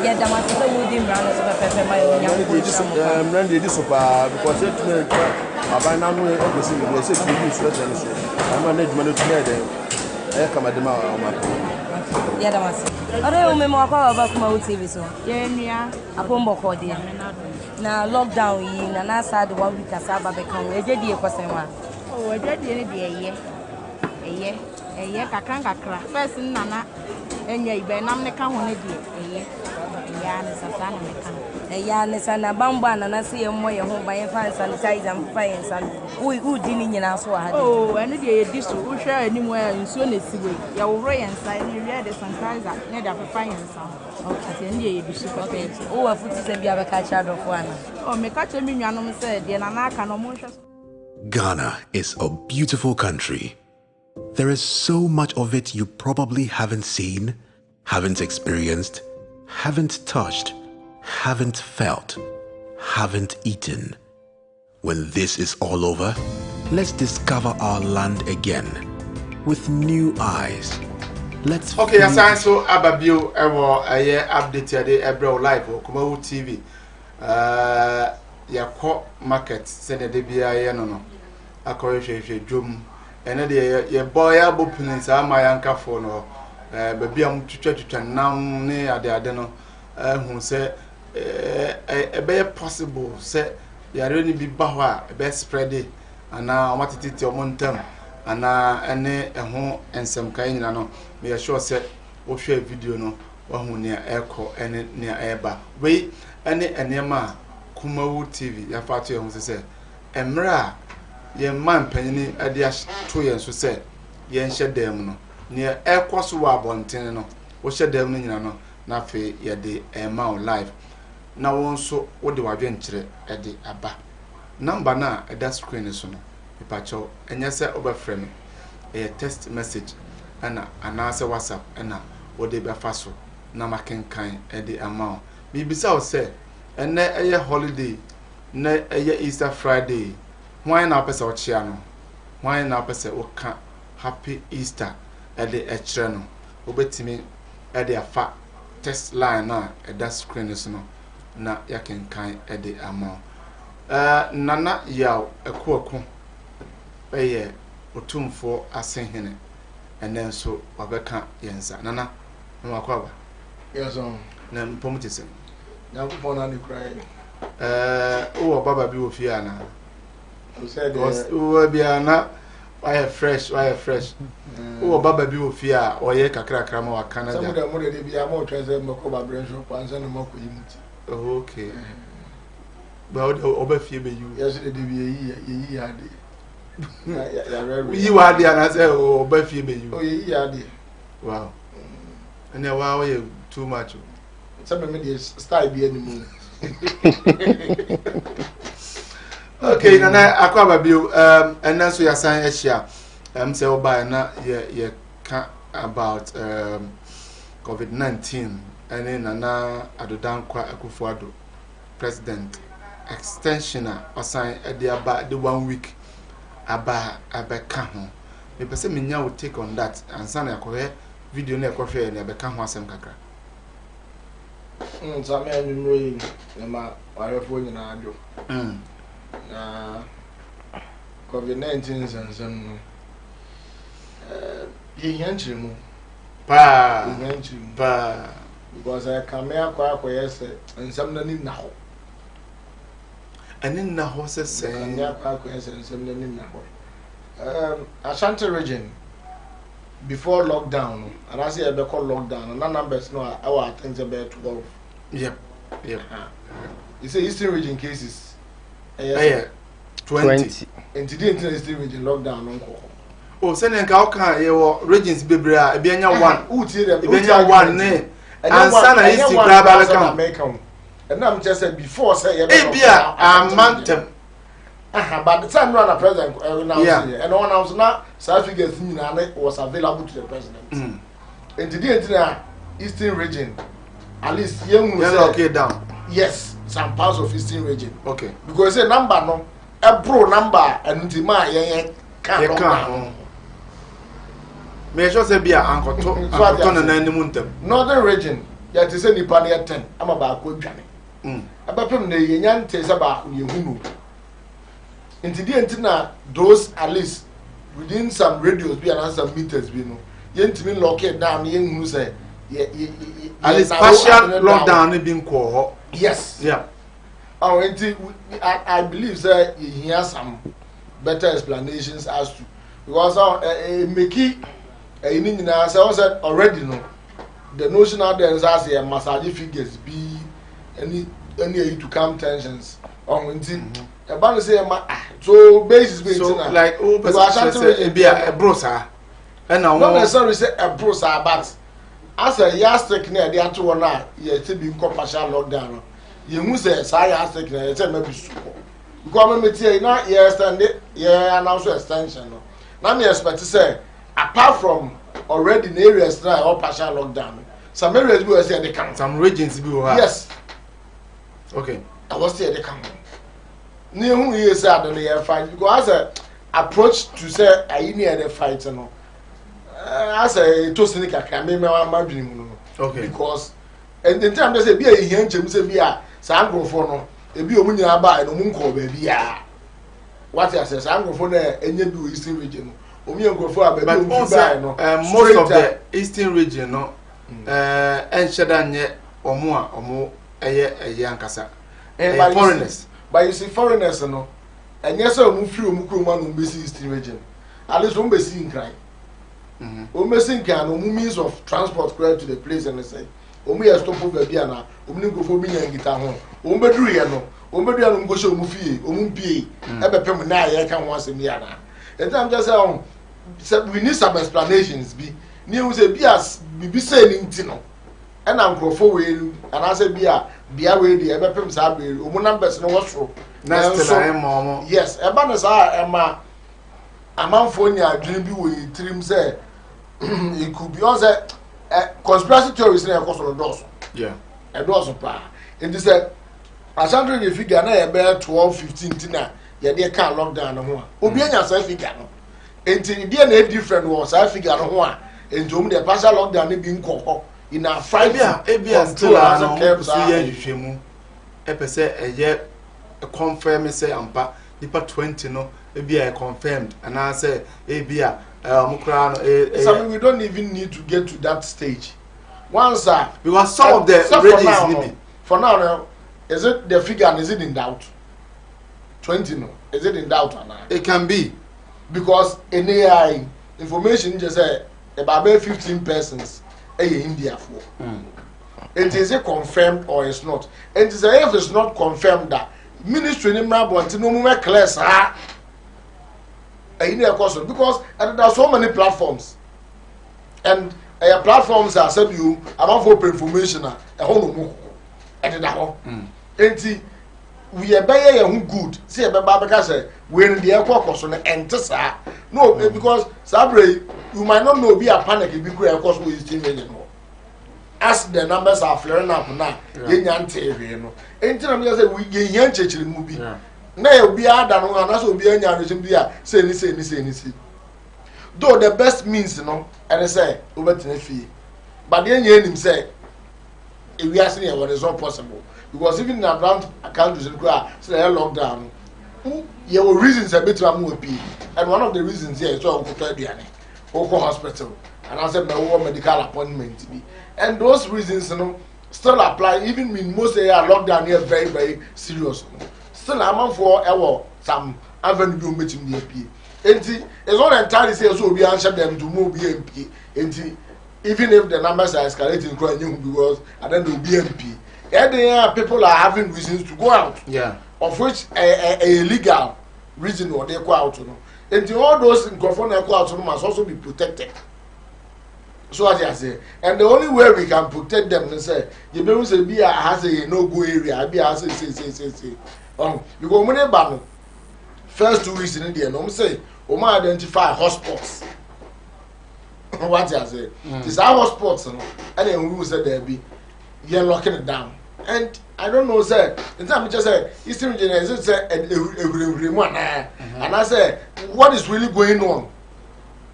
Yeah, there must be wooden runners of a pepper. My this because it by now, obviously, we say to use special. I manage money to make them. I come at the mouth. Yeah, there must be. I don't remember about my TV. So, yeah, a pombo cordia. Now, lockdown in and I said 1 week as I become a JD person. Oh, a JD a year, Kakanga crack. First, Nana, and ye, Benam, the count on a year. Yes, and a bamba and I see a more home by a fire sanitizer and fire and who didn't in us. Oh, and this will share anywhere in soon as you will ray and sign you read the sanitizer, need a fire and sound. Okay, and ye be super. Oh, a foot is a biaba catch out of one. Oh, me catch a minion said, then I can almost. Ghana is a beautiful country. There is so much of it you probably haven't seen, haven't experienced, haven't touched, haven't felt, haven't eaten. When this is all over, let's discover our land again with new eyes. Let's okay, assign so Ababio ever a year updated Ebro live or Kumawu TV. Ya ko market send the BIA no. Akoye drum and the boy abopin sa my anka for no. Baby am twetwa nam ne ade no hu se be possible se yare ni bi ba ho a be spread ana omatititi omontam ana ene ho ensem kan nyina no me sure se wo hwe video no wa hu ne eko ene ne eba we ene enema Kumawu TV ya fatu hu se emra ye man panyini ade to yen so se yen hye dem no ne ekoso wa bonten no wo hye dem no nyina no na fe ye de ema on live na won so wo de wadwenkyere e de aba number na e da screen so no ipacho enye se obafre me e text message ana anase WhatsApp ana wo de be fa so na makenkan e de ama bibisa wo se ene eye holiday na eye Easter Friday why na pese wo chia no why na pese wo ka happy Easter e de e kire no obetimi e de afa test line na e da screen so no na yakenkan e de ama nana yaw ekoako eye otumfo asenhene enen so wabeka yensa nana no akwaba yes on na mpomutese na kupon na ni cry o baba bi ofia na o said o bia na why fresh o baba bi ofia oye kakra ma wakana ja some of them dey am o transe mako ba brain shop ansa no mako yimuti okay but obafie be you yes dey yi ade yi wa ade na say obafie be you oh yi ade wow and wow you too much some me dey style bi animu okay nana akwaba bio and so ya san ehia say oba na ye ka about COVID-19 and nana adodankwa Akufo Addo president extensioner assign the about the 1 week abeka ho me pese menya will take on that and san akwe video na ekwohwe na abeka ho asem kakra some anyway ma warefo nyina ado na COVID-19 sansam no yihanchiri mu pa because I come akwa say nsam na ni na ho and na ho se say akwa say nsam na ni na ho Ashanti region before lockdown and I say be call lockdown and numbers no our things about 12 yep you say Eastern region cases 20 and today Eastern region lockdown no Oh, send a cow can you regions be bra, be any one, Uti them, be any one name. And son, I used to grab a account. And I'm just said before say, Abia, a mountain. But the time run a president, and no one else not South Africa was available to the president. And today, Eastern region, at least young okay down. Yes, some parts of Eastern region. Okay. Because a number no, a pro number and the man can't. May I just say, be a uncle to Northern region, yet is any party at 10. I'm about good journey. About them, the young taste about you. Into the antenna, those at least within some radios, be and some meters, we know. Yen to me lock it down, yen who say, at least partial lockdown being called. Yes. Yeah. Oh, I believe that he has some better explanations as to because Mickey, I said already no. The notion out there is as a massage figures be any to calm tensions. About to say, so basis so like oh, person be a brosa, and now not necessarily say a brosa, but as a yastic near the other one, you to be partial lockdown. You must say, I yastic near it's a maybe super. Government here not yes and yeah, and also extension. Now me expect to say, apart from already in areas now or partial lockdown, some areas will say they come. Some regions will have. Yes. Okay. I was say they come. Near who you say I don't hear fight because as a approach to say I near the fight no. As a to cynic I can me my dream no. Okay. Because and the time they say be a here chem say be a san grofo no e bi omu nya ba no mu nko ba bia. What I say san grofo na enye bi Eastern region no. Omu grofo a ba bi omu ba no. Most of the Eastern region no enhyeda nye omu a omu eye ankasa. Foreigners. But you see, foreigners, no, and yes, I'm free, I'm Eastern region. At least, I'm in crime. I'm no means of transport to the place and say, we are stop over Biana, go for me and get home. Umbedu, go show Mufi, Umpi, ever permanent, I can once in Miana. And I'm just saying, we need some explanations. Be near say, be saying, Tino. And I'm go forward, and I said, be away the ever pim sabi numbers no was true. Yes, ebanas are a man for near dream be with trim say it could be also a conspiracy theories in a cost of doors. Yeah, a dozen pa. And this said, I shan't really figure now about 12-15 tina, yet they can't lock down the one. Obiana self figure. Until the DNA different was I figure on one, and to the partial lockdown being called. In our five years, still are no hwehwemu epese eye confirm say ampa nipa 20 no ebia confirmed and I say ebia mukra no so we don't even need to get to that stage once because some of the regions for now is it the figure and is it in doubt 20 no is it in doubt or not? It can be because in AI information just say about 15 persons India for. And is it confirmed or it's not? And is if it's not confirmed that ministry in Mabon no more class India question because there are so many platforms and platforms are said you about for information a home and that one. And we are buying good. See because when the airport question enter no because Sabre you might not know be a panic if you go across with Eastern region. As the numbers are flaring up now, you can't tell you. Anything I'm just saying, we get a movie. Now be a than one, that's what be a young say. Though the best means, you know, and I say, over to the fee. But then you him say, if we are saying what is not possible. Because even in around countries in Korea, say they're locked down. There were reasons a bit more pay. And one of the reasons here is Oko Hospital. And I said, my medical appointment to be. And those reasons, you know, still apply. Even in most areas, lockdown here very, very serious. Still, I'm for some avenue meeting the MP. And it's not entirely say so we answer them to move BMP. And even if the numbers are escalating, because and then the BMP. And people are having reasons to go out. Yeah. Of which a legal reason or they go out, you know. And all those microphone and clouds must also be protected. So as I say, and the only way we can protect them is say, you don't say be a has a no go area, be a say. You go money ban first 2 weeks in India, no say, identify hotspots. What I say, these are hotspots, and then who said there be, you're locking it down. And I don't know, sir. In time, just say, Eastern Generation said, and I say, what is really going on?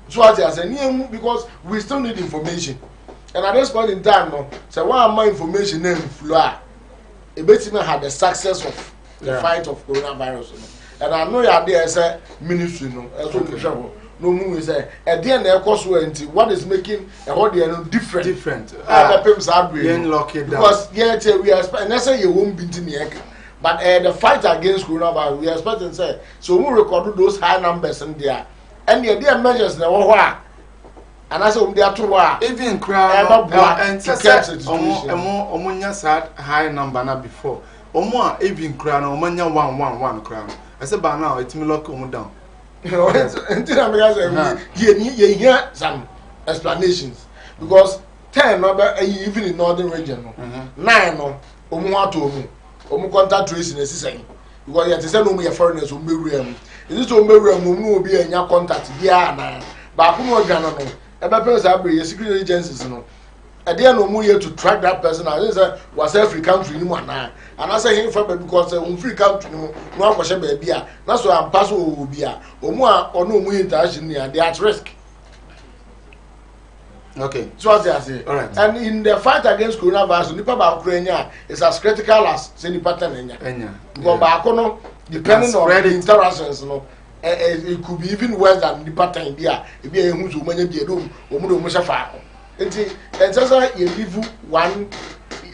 So I say, because we still need information. And at this point in time, no, so one more information name flow. It basically had the success of the fight of coronavirus. And I know you are there as a ministry, no, as well. No more say at the end of course what is making a whole different because we are and I say you won't be in the but the fight against coronavirus we are expecting say so we record those high numbers in there and the idea measures na and I say they are to even crowd and omunya sad high number na before even crowd omunya 111 crowd I say by now it me lock down. Until I'm hear some explanations because 10 even in northern region 9 no contact tracing is saying because you say no more foreigners will be real. Is it to be be a contact yeah but who no security agencies no at the end of year to track that person I say was every country in one and I say him for because free country no question baby that's why I'm pass will be or no more interaction they are at risk. Okay, so what I say. All right. And in the fight against coronavirus, nipa ba Ukraine is as critical as any pattern enya. Because ba depending on the interactions no it could be even worse than the pattern there. If you who so many be do omudo mo shafa. And just you give one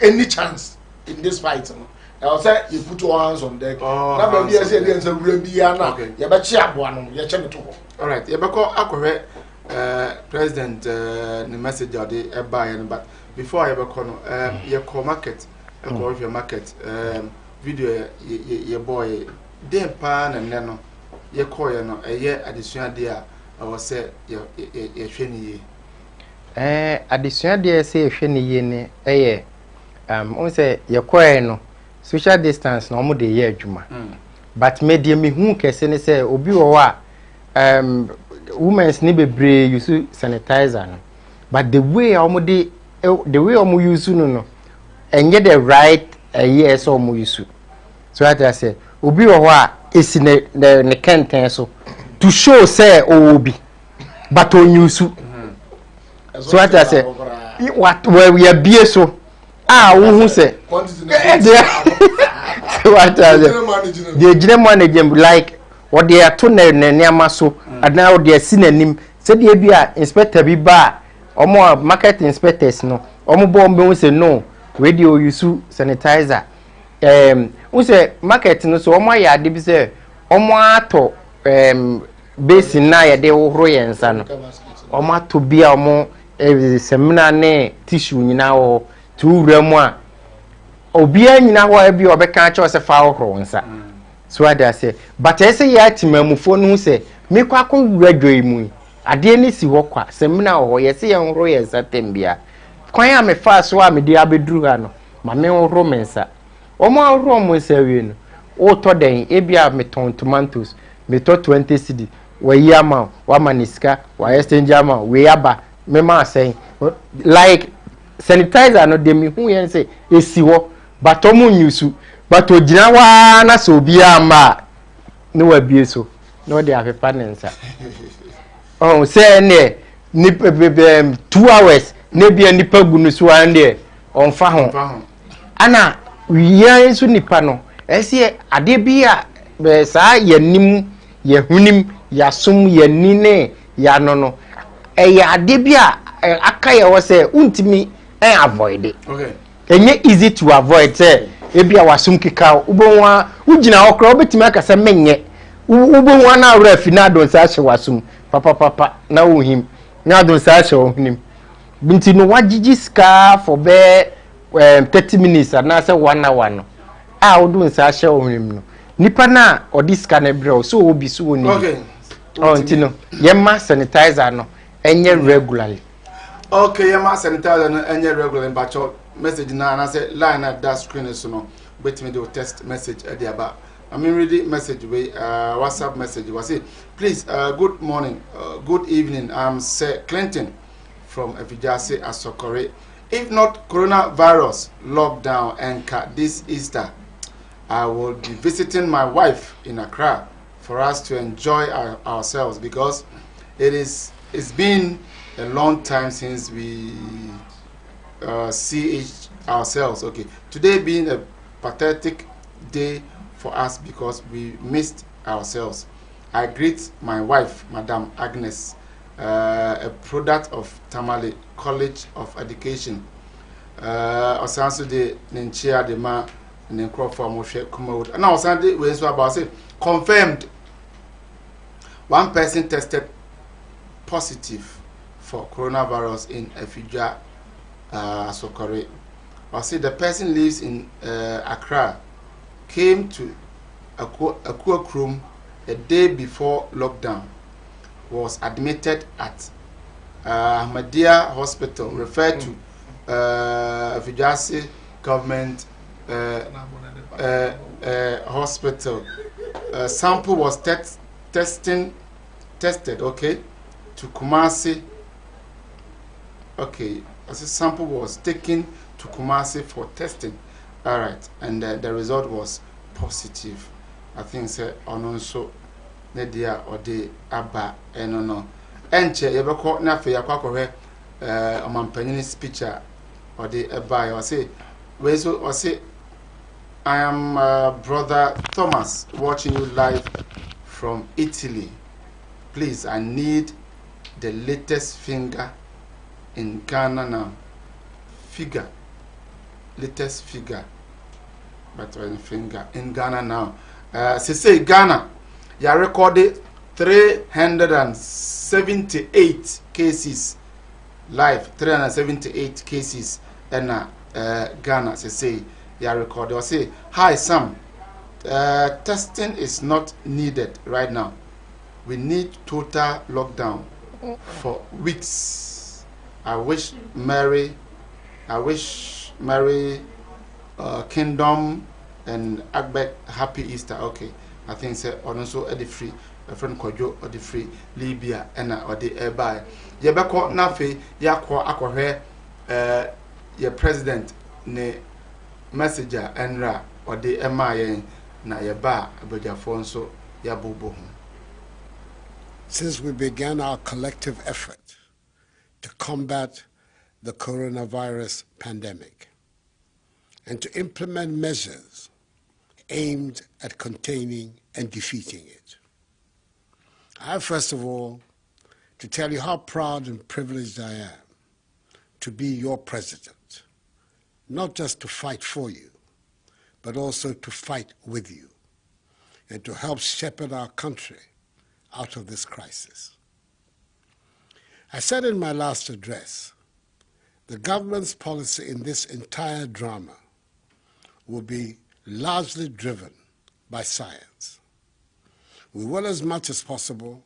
any chance in this fight. I'll say you put your hands on deck. Now baby I say there's a real na you be chia boa no you che me to. All right, you be call akore president the message or the buy but before I be call no you call market call your market video your boy dem pa na ne no you call you no eye additional there I was say you hwe ni additional there say hwe ni ye ne on say you call no social distance no mo de ye adwuma but me de me hu kese ne say obi wo wa women's ni bebre use sanitizer no but the way omo use no enye the right yes omo use so I say obi wo a esi ne kenten so to show say obi but on use so I say what where we are bie so wo hu say so what I say the general manager like what they are to near so and now they are seen him said they be a inspector be bar or more market inspectors no or more say no radio use sanitizer we say market no so omo ya de be say omo ato basin na ya de wo yensa no omo ato bia omo seminar ne tissue nyina wo to wuramu a obia nyina ho e bi obeka cha se fa wo nsa so I say but I say ya timamufo no say me kwa wradwoi mu ade ni si ho kwa seminar ho ye se ye nro ye satem bia kwan ya me fa so a me de abeduru ha no ma me nro mensa omo nro mo nsa wie no o to den e bia me ton tomatoes me to 20 cedi wa yi ama wa maniska wa exchange ama we aba me ma say like sanitizer no de me hu ye say esi ho but omo nyusu but ogina wa na so bia ma no wa bie so no de afefa nensa oh say ne ni 2 hours ne bia nipa gunu so ande on fa ho ana wiye so nipa no ese ade bia be sa yanim ya hunim ya sum ya nine ya no ya ade bia aka ya wo say untimi avoid it okay enye easy to avoid say ebia wasum kika ubonwa ugina okra obetimi akasa menye ubonwa na awra fina don sa hye wasum papa na wohim na don sa hye wohim binti no wagigi ska for be 30 minutes na say 1 hour no a odun sa hye wohim no nipa na odi ska na bre so obi so oni okay Oh, Tino. Yema sanitizer no. Enye regularly. Okay, yema sanitizer no enye regularly. But your message na and I say line at that screen is no. Wait me do text message at the about. I mean reading message way WhatsApp message was it. Please good morning, good evening. I'm Sir Clinton from Efijase Asokore. If not coronavirus lockdown and this Easter, I will be visiting my wife in Accra for us to enjoy ourselves because it's been a long time since we see ourselves. Okay, today being a pathetic day for us because we missed ourselves. I greet my wife, Madam Agnes, a product of Tamale College of Education. Osanso de Ninchia de Ma Ninkro for Moshe Kumawood. And now Sunday we so about say confirmed one person tested positive for coronavirus in Efija Sokore. I say the person lives in Accra, came to Akua Krum a day before lockdown, was admitted at Ahmadiyya Hospital, referred to Efijase Government Hospital. Sample was tested, okay, to Kumasi. Okay, as a sample was taken to Kumasi for testing. All right, and the result was positive. I think say ononso nedia or de aba enono. Enche yebeko na fe yakwakohwe omampanyini speaker or the eba or say we so or say I am brother Thomas watching you live from Italy. Please, I need the latest finger in Ghana now. Latest figure. But when finger in Ghana now. Say Ghana, you recorded 378 cases live. 378 cases in Ghana. Say you recorded. Or say, hi Sam. Testing is not needed right now. We need total lockdown for weeks. I wish Mary Kingdom and Agbek happy Easter. Okay, I think say also at the free a friend Kojo or the free Libya and or the airby. Yebeko nafe yakwa akwa your president ne messenger enra or the emaye na yeba abojafo nso yabobo. Since we began our collective effort to combat the coronavirus pandemic and to implement measures aimed at containing and defeating it, I have first of all to tell you how proud and privileged I am to be your president, not just to fight for you, but also to fight with you and to help shepherd our country out of this crisis. I said in my last address, the government's policy in this entire drama will be largely driven by science. We will, as much as possible,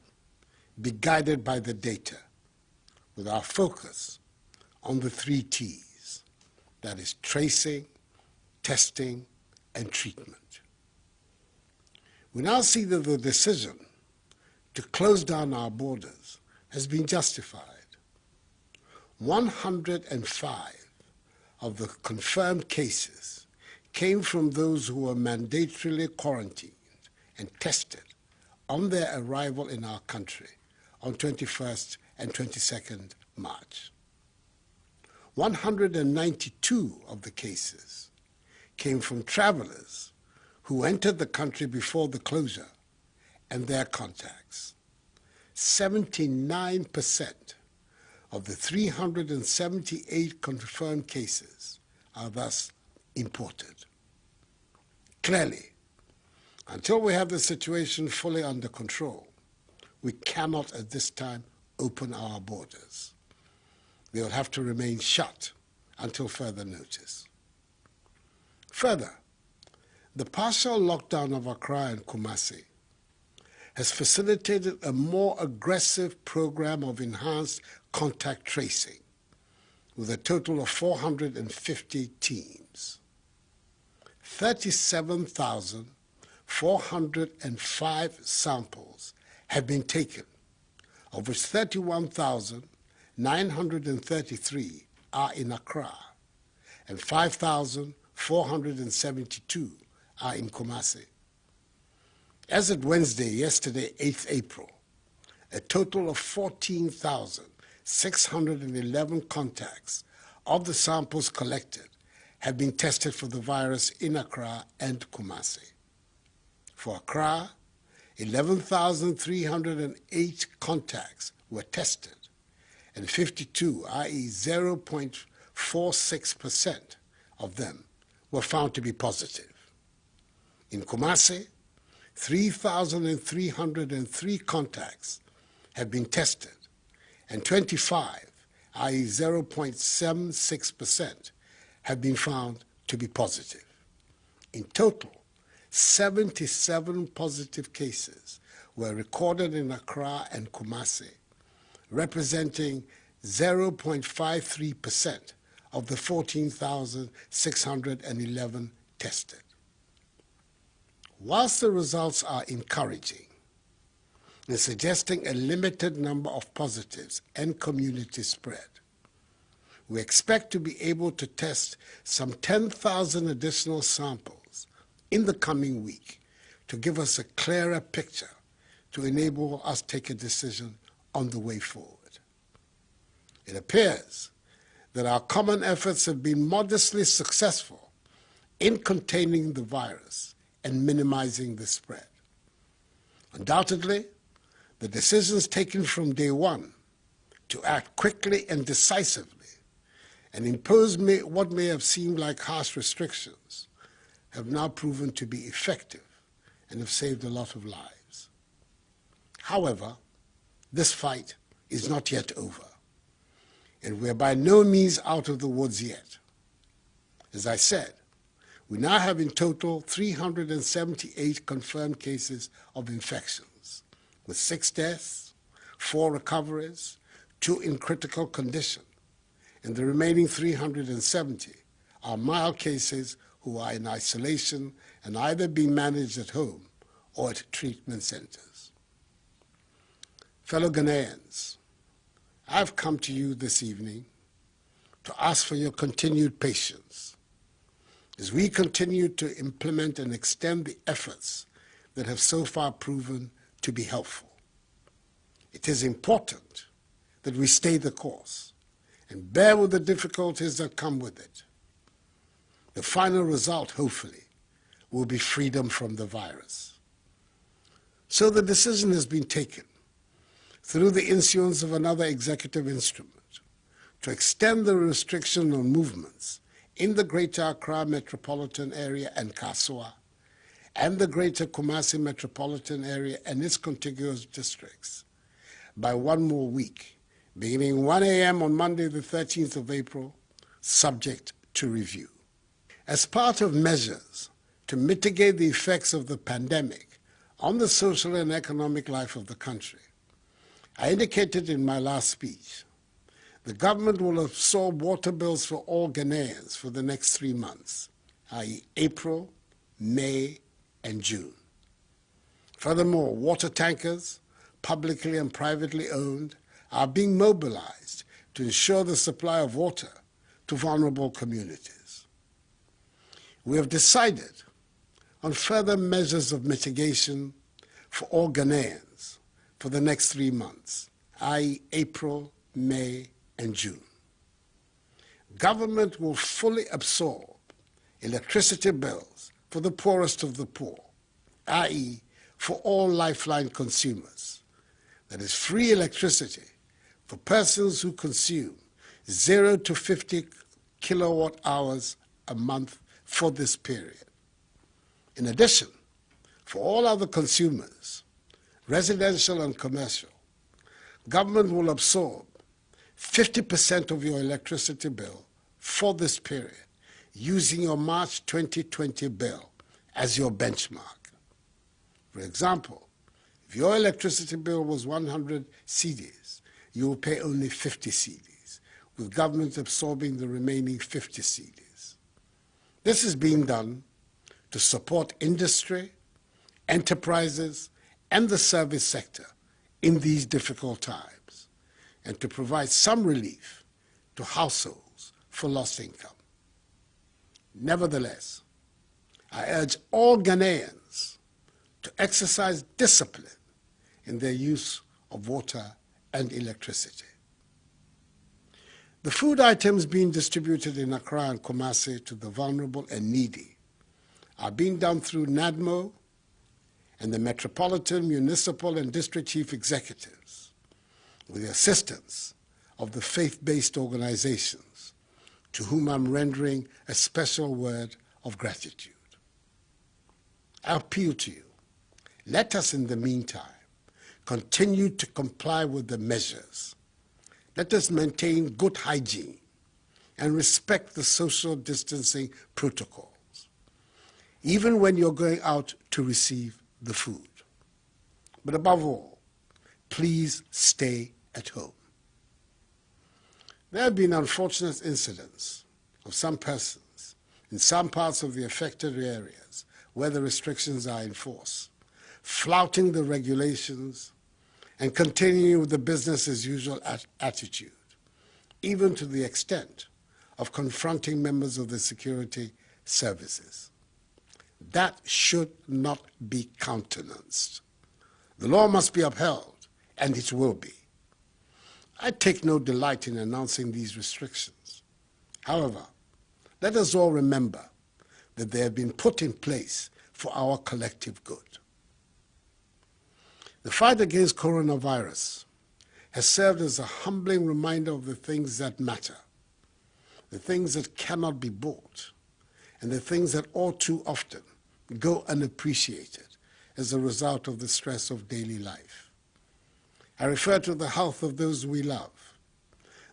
be guided by the data with our focus on the 3 T's, that is tracing, testing, and treatment. We now see that the decision to close down our borders has been justified. 105 of the confirmed cases came from those who were mandatorily quarantined and tested on their arrival in our country on 21st and 22nd March. 192 of the cases came from travelers who entered the country before the closure and their contacts. 79% of the 378 confirmed cases are thus imported. Clearly, until we have the situation fully under control, we cannot at this time open our borders. They will have to remain shut until further notice. Further, the partial lockdown of Accra and Kumasi has facilitated a more aggressive program of enhanced contact tracing with a total of 450 teams. 37,405 samples have been taken, of which 31,933 are in Accra and 5,472 are in Kumasi. As of Wednesday, yesterday, 8th April, a total of 14,611 contacts of the samples collected have been tested for the virus in Accra and Kumasi. For Accra, 11,308 contacts were tested, and 52, i.e. 0.46% of them were found to be positive. In Kumasi, 3,303 contacts have been tested, and 25, i.e. 0.76%, have been found to be positive. In total, 77 positive cases were recorded in Accra and Kumasi, representing 0.53% of the 14,611 tested. Whilst the results are encouraging in suggesting a limited number of positives and community spread, we expect to be able to test some 10,000 additional samples in the coming week to give us a clearer picture to enable us to take a decision on the way forward. It appears that our common efforts have been modestly successful in containing the virus and minimizing the spread. Undoubtedly, the decisions taken from day one to act quickly and decisively and impose what may have seemed like harsh restrictions have now proven to be effective and have saved a lot of lives. However, this fight is not yet over, and we're by no means out of the woods yet. As I said, we now have in total 378 confirmed cases of infections, with 6 deaths, 4 recoveries, 2 in critical condition, and the remaining 370 are mild cases who are in isolation and either being managed at home or at treatment centers. Fellow Ghanaians, I've come to you this evening to ask for your continued patience as we continue to implement and extend the efforts that have so far proven to be helpful. It is important that we stay the course and bear with the difficulties that come with it. The final result, hopefully, will be freedom from the virus. So the decision has been taken through the issuance of another executive instrument to extend the restriction on movements in the Greater Accra metropolitan area and Kasua, and the Greater Kumasi metropolitan area and its contiguous districts by 1 more week, beginning 1 a.m. on Monday the 13th of April, subject to review. As part of measures to mitigate the effects of the pandemic on the social and economic life of the country, I indicated in my last speech the government will absorb water bills for all Ghanaians for the next 3 months, i.e. April, May, and June. Furthermore, water tankers, publicly and privately owned, are being mobilized to ensure the supply of water to vulnerable communities. We have decided on further measures of mitigation for all Ghanaians for the next 3 months, i.e. April, May, and June. Government will fully absorb electricity bills for the poorest of the poor, i.e. for all lifeline consumers. That is free electricity for persons who consume 0 to 50 kilowatt hours a month for this period. In addition, for all other consumers, residential and commercial, government will absorb 50% of your electricity bill for this period, using your March 2020 bill as your benchmark. For example, If your electricity bill was 100 cedis, you will pay only 50 cedis, with government absorbing the remaining 50 cedis. This is being done to support industry, enterprises, and the service sector in these difficult times, and to provide some relief to households for lost income. Nevertheless, I urge all Ghanaians to exercise discipline in their use of water and electricity. The food items being distributed in Accra and Kumasi to the vulnerable and needy are being done through NADMO and the Metropolitan, Municipal, and District Chief Executives, with the assistance of the faith-based organizations, to whom I'm rendering a special word of gratitude. I appeal to you, let us in the meantime continue to comply with the measures. Let us maintain good hygiene and respect the social distancing protocols, even when you're going out to receive the food. But above all, please stay at home. There have been unfortunate incidents of some persons in some parts of the affected areas where the restrictions are in force, flouting the regulations and continuing with the business as usual attitude, even to the extent of confronting members of the security services. That should not be countenanced. The law must be upheld, and it will be. I take no delight in announcing these restrictions. However, let us all remember that they have been put in place for our collective good. The fight against coronavirus has served as a humbling reminder of the things that matter, the things that cannot be bought, and the things that all too often go unappreciated as a result of the stress of daily life. I refer to the health of those we love,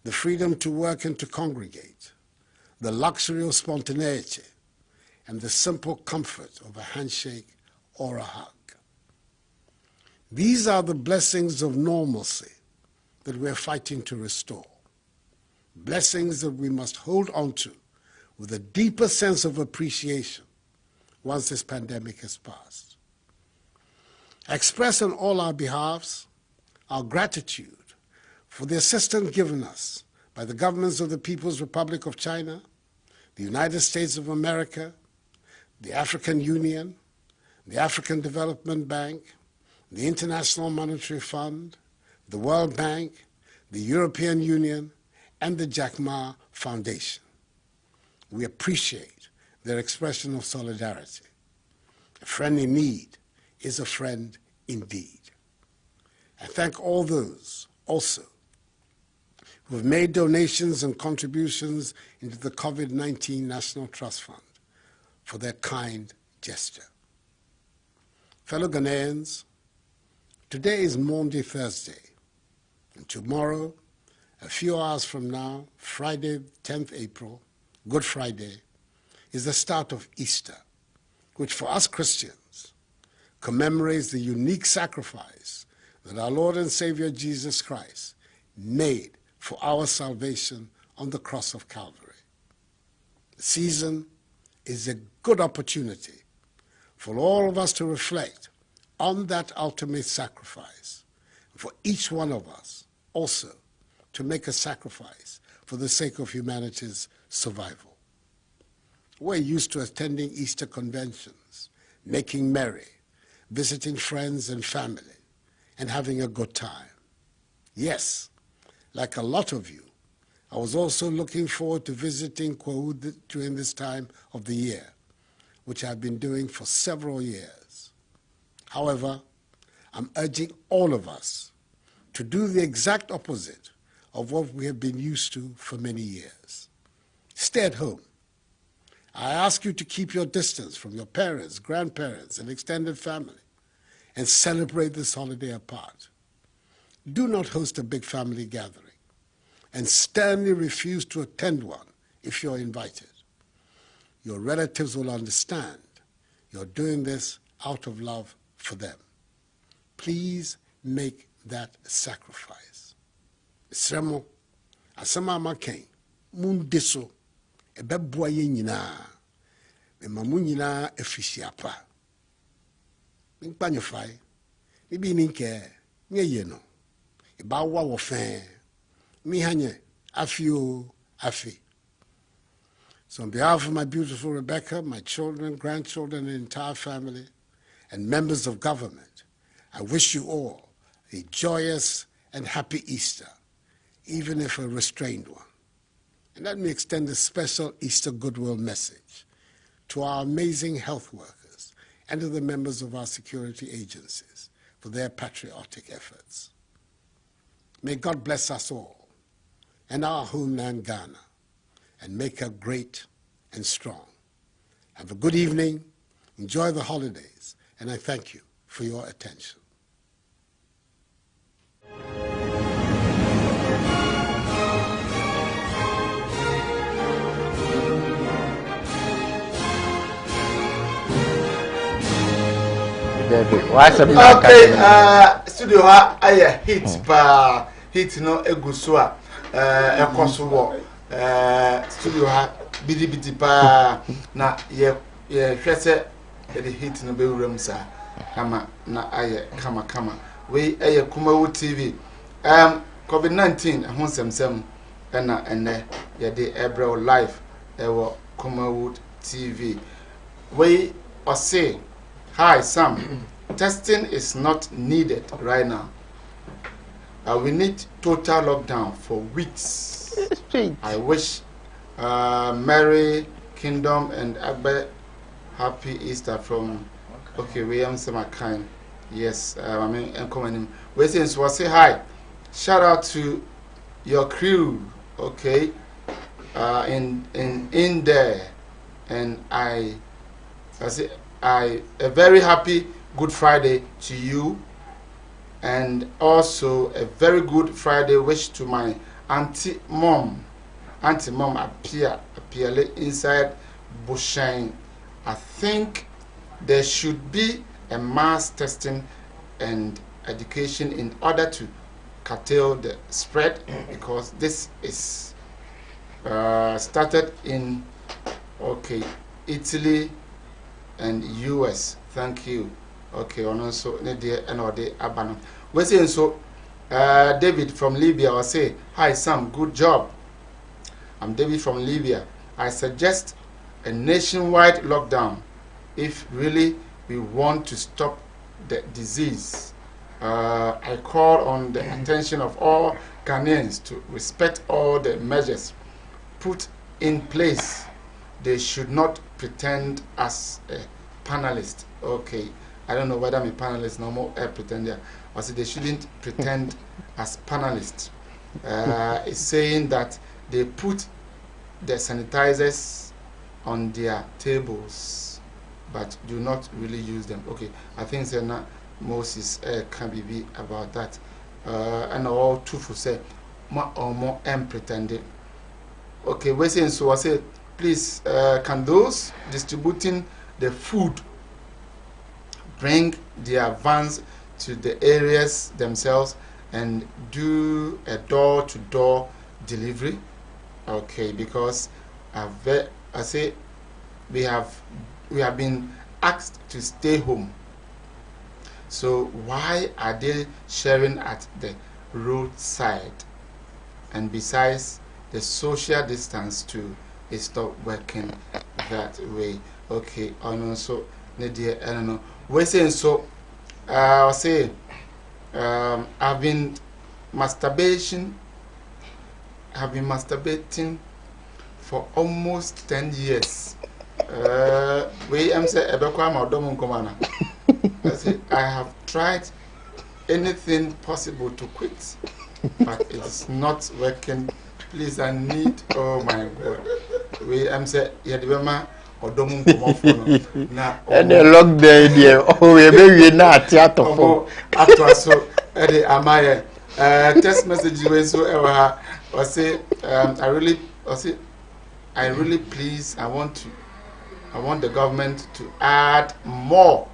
the freedom to work and to congregate, the luxury of spontaneity, and the simple comfort of a handshake or a hug. These are the blessings of normalcy that we're fighting to restore, blessings that we must hold on to with a deeper sense of appreciation once this pandemic has passed. I express on all our behalves our gratitude for the assistance given us by the governments of the People's Republic of China, the United States of America, the African Union, the African Development Bank, the International Monetary Fund, the World Bank, the European Union, and the Jack Ma Foundation. We appreciate their expression of solidarity. A friend in need is a friend indeed. I thank all those also who have made donations and contributions into the COVID-19 National Trust Fund for their kind gesture. Fellow Ghanaians, today is Maundy Thursday, and tomorrow, a few hours from now, Friday, 10th April, Good Friday, is the start of Easter, which for us Christians commemorates the unique sacrifice that our Lord and Savior Jesus Christ made for our salvation on the cross of Calvary. The season is a good opportunity for all of us to reflect on that ultimate sacrifice, and for each one of us also to make a sacrifice for the sake of humanity's survival. We're used to attending Easter conventions, making merry, visiting friends and family, and having a good time. Yes, like a lot of you, I was also looking forward to visiting Kwahu during this time of the year, which I've been doing for several years. However, I'm urging all of us to do the exact opposite of what we have been used to for many years. Stay at home. I ask you to keep your distance from your parents, grandparents, and extended family, and celebrate this holiday apart. Do not host a big family gathering, and sternly refuse to attend one if you're invited. Your relatives will understand you're doing this out of love for them. Please make that sacrifice. Sremo, asama maken, mundeso, ebeboa ye nyina, memamu nyina efisiapa. Nkpanyefai, mibi ninke, nye yeno, ibawa wofen, mihanye, afio, afi. So on behalf of my beautiful Rebecca, my children, grandchildren, and entire family, and members of government, I wish you all a joyous and happy Easter, even if a restrained one. And let me extend a special Easter goodwill message to our amazing health workers and to the members of our security agencies for their patriotic efforts. May God bless us all and our homeland Ghana and make her great and strong. Have a good evening, enjoy the holidays, and I thank you for your attention. Okay, studio ha aye hit pa hit no eguso a ekoso wo studio ha bidi pa na ye hwese the hit no be wuram sa kama na aye kama we aye Kumawu TV COVID-19 ho semsem na ene ye de ebrew live ewo Kumawu TV we say hi Sam, testing is not needed right now. We need total lockdown for weeks. I wish Merry Kingdom and Agbe happy Easter from William Semakan. Yes, I mean encommending. We say hi. Shout out to your crew, okay? In there, and I say a very happy Good Friday to you, and also a very good Friday wish to my auntie mom appear inside Bushine. I think there should be a mass testing and education in order to curtail the spread, because this is started in Italy and US. Thank you. Okay, also Abano. We say so David from Libya will say, hi Sam, good job. I'm David from Libya. I suggest a nationwide lockdown if really we want to stop the disease. I call on the attention of all Ghanaians to respect all the measures put in place. They should not pretend as a panelist. Okay, I don't know whether I'm a panelist, no more pretender. I said they shouldn't pretend as panelists. It's saying that they put the sanitizers on their tables, but do not really use them. Okay, I think Sena Moses can be about that. And all two for say more or more pretending. Okay, we're saying so. I say, please, can those distributing the food bring their vans to the areas themselves and do a door-to-door delivery? Okay, because I say we have been asked to stay home. So why are they sharing at the roadside? And besides, the social distance too is not working that way. Okay, and also Nadia, I don't know. We're saying so. I say I've been masturbating for almost 10 years. We am say I have tried anything possible to quit, but it's not working. Please, I need, oh my God. We am say Yadibema or Domum Komofono. And the lockdown there. Oh, we may not theater. After so, Eddie Amaya. Text message you so ever or say I really please I want the government to add more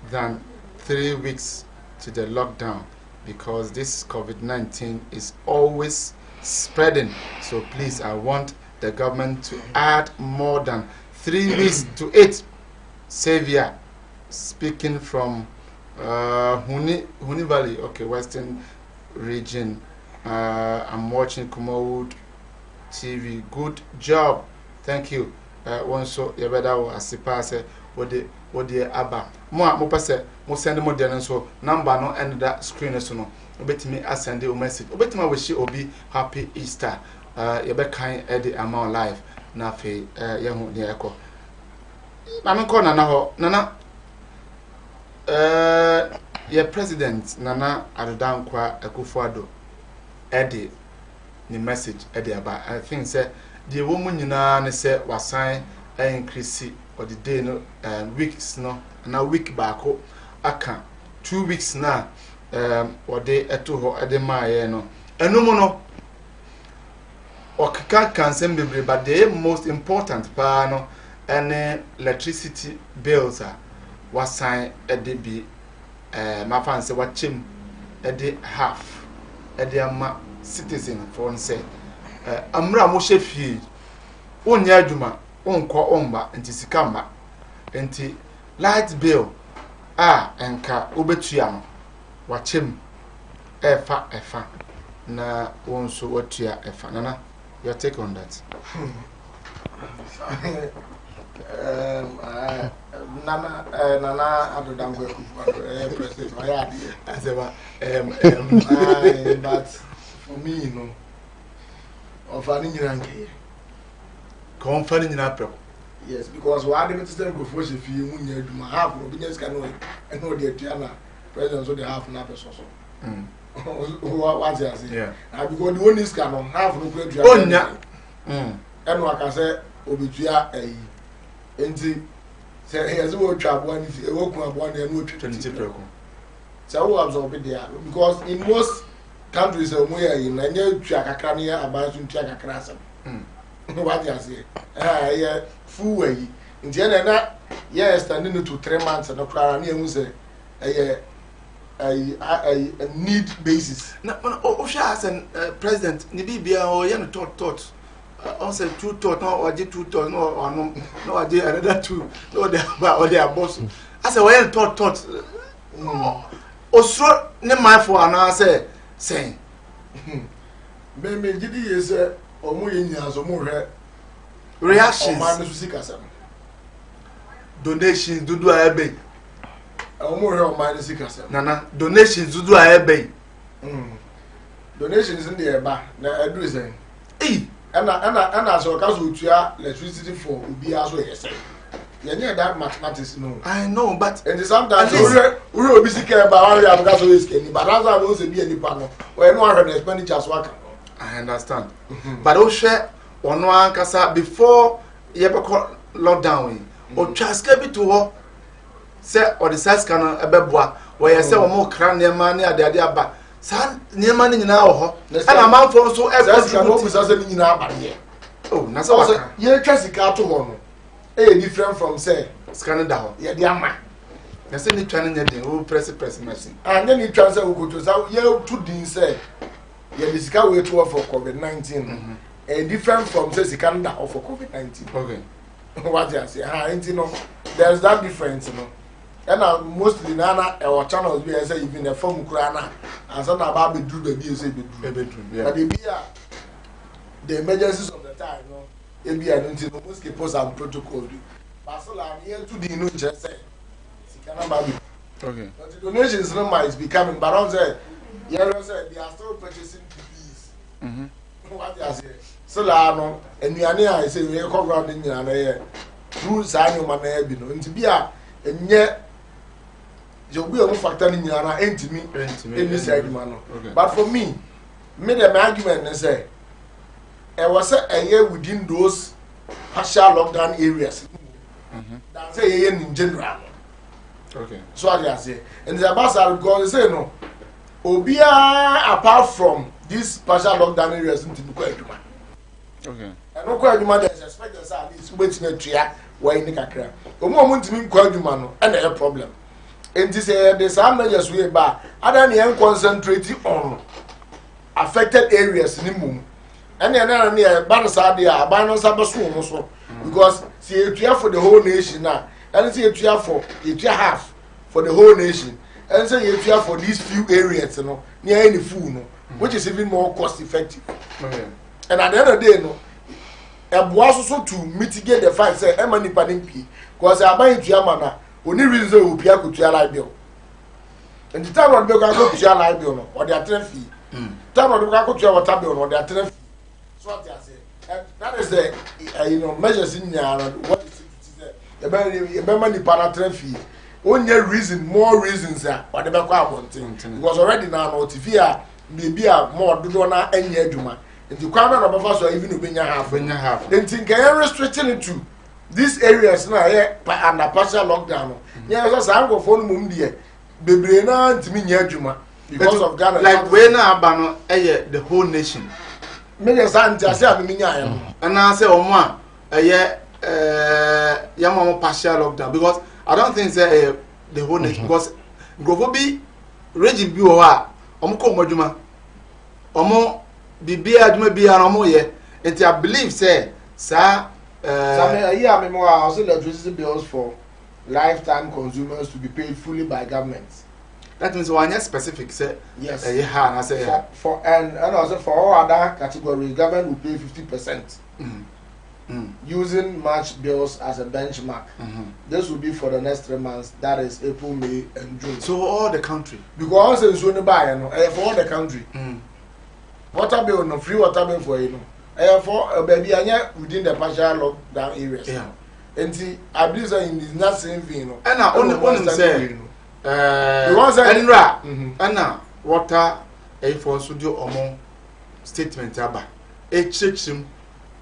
than 3 weeks to the lockdown because this COVID-19 is always spreading. So please, I want the government to add more than 3 weeks to it. Savior, speaking from Huni Valley, okay, Western region. I'm watching Kumawood TV. Good job. Thank you. One so you better asipase what the aba. Mo pese mo send mo dey so number no end that screen so no. Obetimi send a message. Obetimi wish obi happy Easter. You be kind the amount live na fe ye hu ne ekọ. Na me ko nana ho nana your president Nana Addo Akufo Addo Eddie the message Eddie about I think say the woman nyina ne say wasan increase or the day no weeks no na week back aka 2 weeks na or day eto ho ede maaye no enu mu no okaka cancel bebre but the most important pa no ene electricity bills are wasan ede bi my fan say watchim ede half ede ama citizen for say amra mo hye onya adwuma onko omba nti sika mba nti light bill enka obetua no watchim efa na wonso watua efa nana your take on that. Nana Addo president. I said, but for me, you know, of an Indian confident in April. Yes, because why didn't you before she feel when you do my half of business can know the Tiana president of the half an episode. What's it? Yeah, because the one is can half no great. Oh, yeah. And what I say, Obitua a enti say here's what trap one if you walk one and no 20 people. So who absorb it there because in most countries we are in and you Chakakania about to Chakakrasa. What you say? Yeah, full way. In the end, yes, standing to 3 months and a crown here say a need basis. Now, Osha and President Nibibia or Yan thought. I said 2 thought, no, I did 2 thought, no, I did another 2, no, they are boss. I said, well, thought. Osro, ne my for an answer, saying, Baby, did you say, or more in years or more reactions, donations, do I obey? Or more minus Nana, donations, do I obey? Donations in the bar, now I do say, and I saw electricity for be as well. You know that mathematics, no. I know, but and sometimes we will be sick about how gas is getting, but as I was a be any panel, or no one expenditures work. I understand. But oh, share on one casa before you ever call lockdown, or transcribe to her, say, or the size can a bebois, where you say, or more crown their money at the idea, but. San near money now, and a man for so every can always as a in our barrier. Oh, that's all. You're just a car to one. Different from say, scanning down. Yeah, the amma. There's any training at the old press machine. And then you transfer go to South. You two didn't say, yeah, this car way to for COVID-19. A different from says you can't die for COVID-19. Okay. What you say? You know, there's that difference, you know. And mostly Nana our channels we say even a form Kurana and some about bedroom baby say bedroom. But the emergencies of the time, no, maybe I don't know most people some protocol. But so I'm here to the no just say. Okay. But the donations number is becoming but on say they are still purchasing PPEs. What they say. So no and I say we come around in here through sign man be no nti bia enye you will factor in your intimate but for me, made an argument and say, I was a year within those partial lockdown areas. That's say in general. Okay. So I say, and the ambassador go say no. Obia apart from these partial lockdown areas into the Kwajuma. Okay. And no Kwajuma there's expected at least waiting a tria where in the Kakra. Omo want to mean Kwajuma no and a problem. And this the some measures we ba other than concentrate on affected areas in mum. And then near Banasadia, Banasabasu so because see it for the whole nation now. And see it for it half for the whole nation. And say it for these few areas, you know, near any food, no, which is even more cost effective. And at the end of the day, no, a was also to mitigate the fact say Emani Paninki, because I buy to Yamana, only reason will be a good bill. And the time of the go to your bill or their train fee. Time of the go to your water bill or their train fee. So what I say, that is the measures in your what is it? The money para train fee. Only reason, more reasons or the back one thing. Because already now, Tivia, maybe more do not any eduma. And the crowd of us are even when you have. Then think I am restricting it to these areas now under partial lockdown. Yes, I go for Mundia. Baby, now to me, Yajuma because of Ghana. Like when I ban the whole nation. Many Santa and I say, oh, ma, Yamama partial lockdown because. I don't think say the whole nation because Grovobi regime bi o ha omko moduma omo bibia aduma bia no mo ye and I believe say sa me more also electricity bills for lifetime consumers to be paid fully by governments. That means one specific say yes and I say for and also for all other categories government will pay 50%. Using March bills as a benchmark. This will be for the next 3 months, that is April, May, and June. So all the country? Because it's only by for all the country. Water bill, no free water bill for you. For baby, within the partial lockdown areas. Yeah. And see, I believe that in this not same thing. And now only say, and now water for studio omo statement aba. Church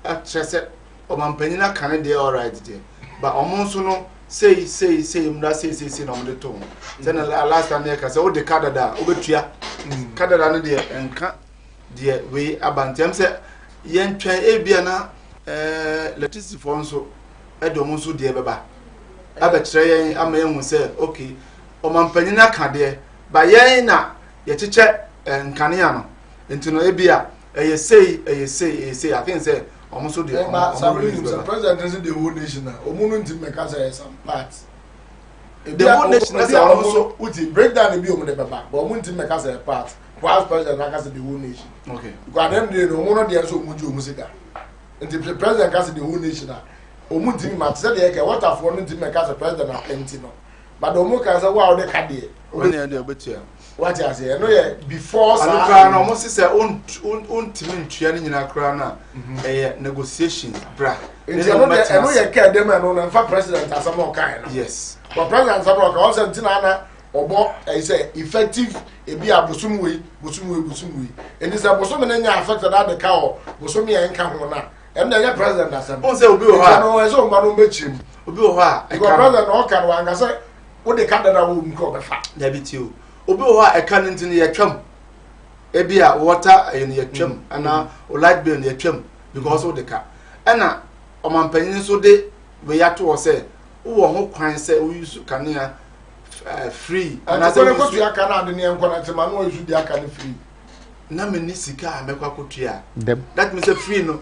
at Omampanyina can dey all right there. But omonso no say mra say no mo to. Then last time here say o de Canada obetua. Canada no dey enka dey we abantem say yentwan ebia na electricity for nso edom nso dey beba. Abekire yen ama yen hu say okay omampanyina ka dey ba yen na ye cheche nkane ano. Ntino ebia say I think say almost the president is the whole nation now. Omunun team make us some parts. The whole nation is also would break down the bill on the back, but Omunun team make us a part. While president make us the whole nation. Okay. Because them they no one of the so muju musica. And the president has the whole nation now. Omunun team mat say the what of one team make us a president na plenty no. But the Omunun can say wow the card when they do better. What I say, no, yeah, before I almost say, own team training in Accra, negotiations, bra. I know you care them and for president as some more kind. Yes. But president also Tinana or I say effective, it be a Busumwe. And this a Busum affected at the cow, Busumi and Kamona. And then president as a Bonse will be a so man met him. Because president Okan, I say, what the Canada wouldn't call the fact. There be two. Obi wa eka ntin ye twam ebia water ye twam ana o light bill ye twam because of the car ana omampanyin so de we yato o say wo ho kwan say we use kanea free ana say ko tu aka na de ne enko na tema no use di aka ne free na me ni sika amekwa kotua that means free no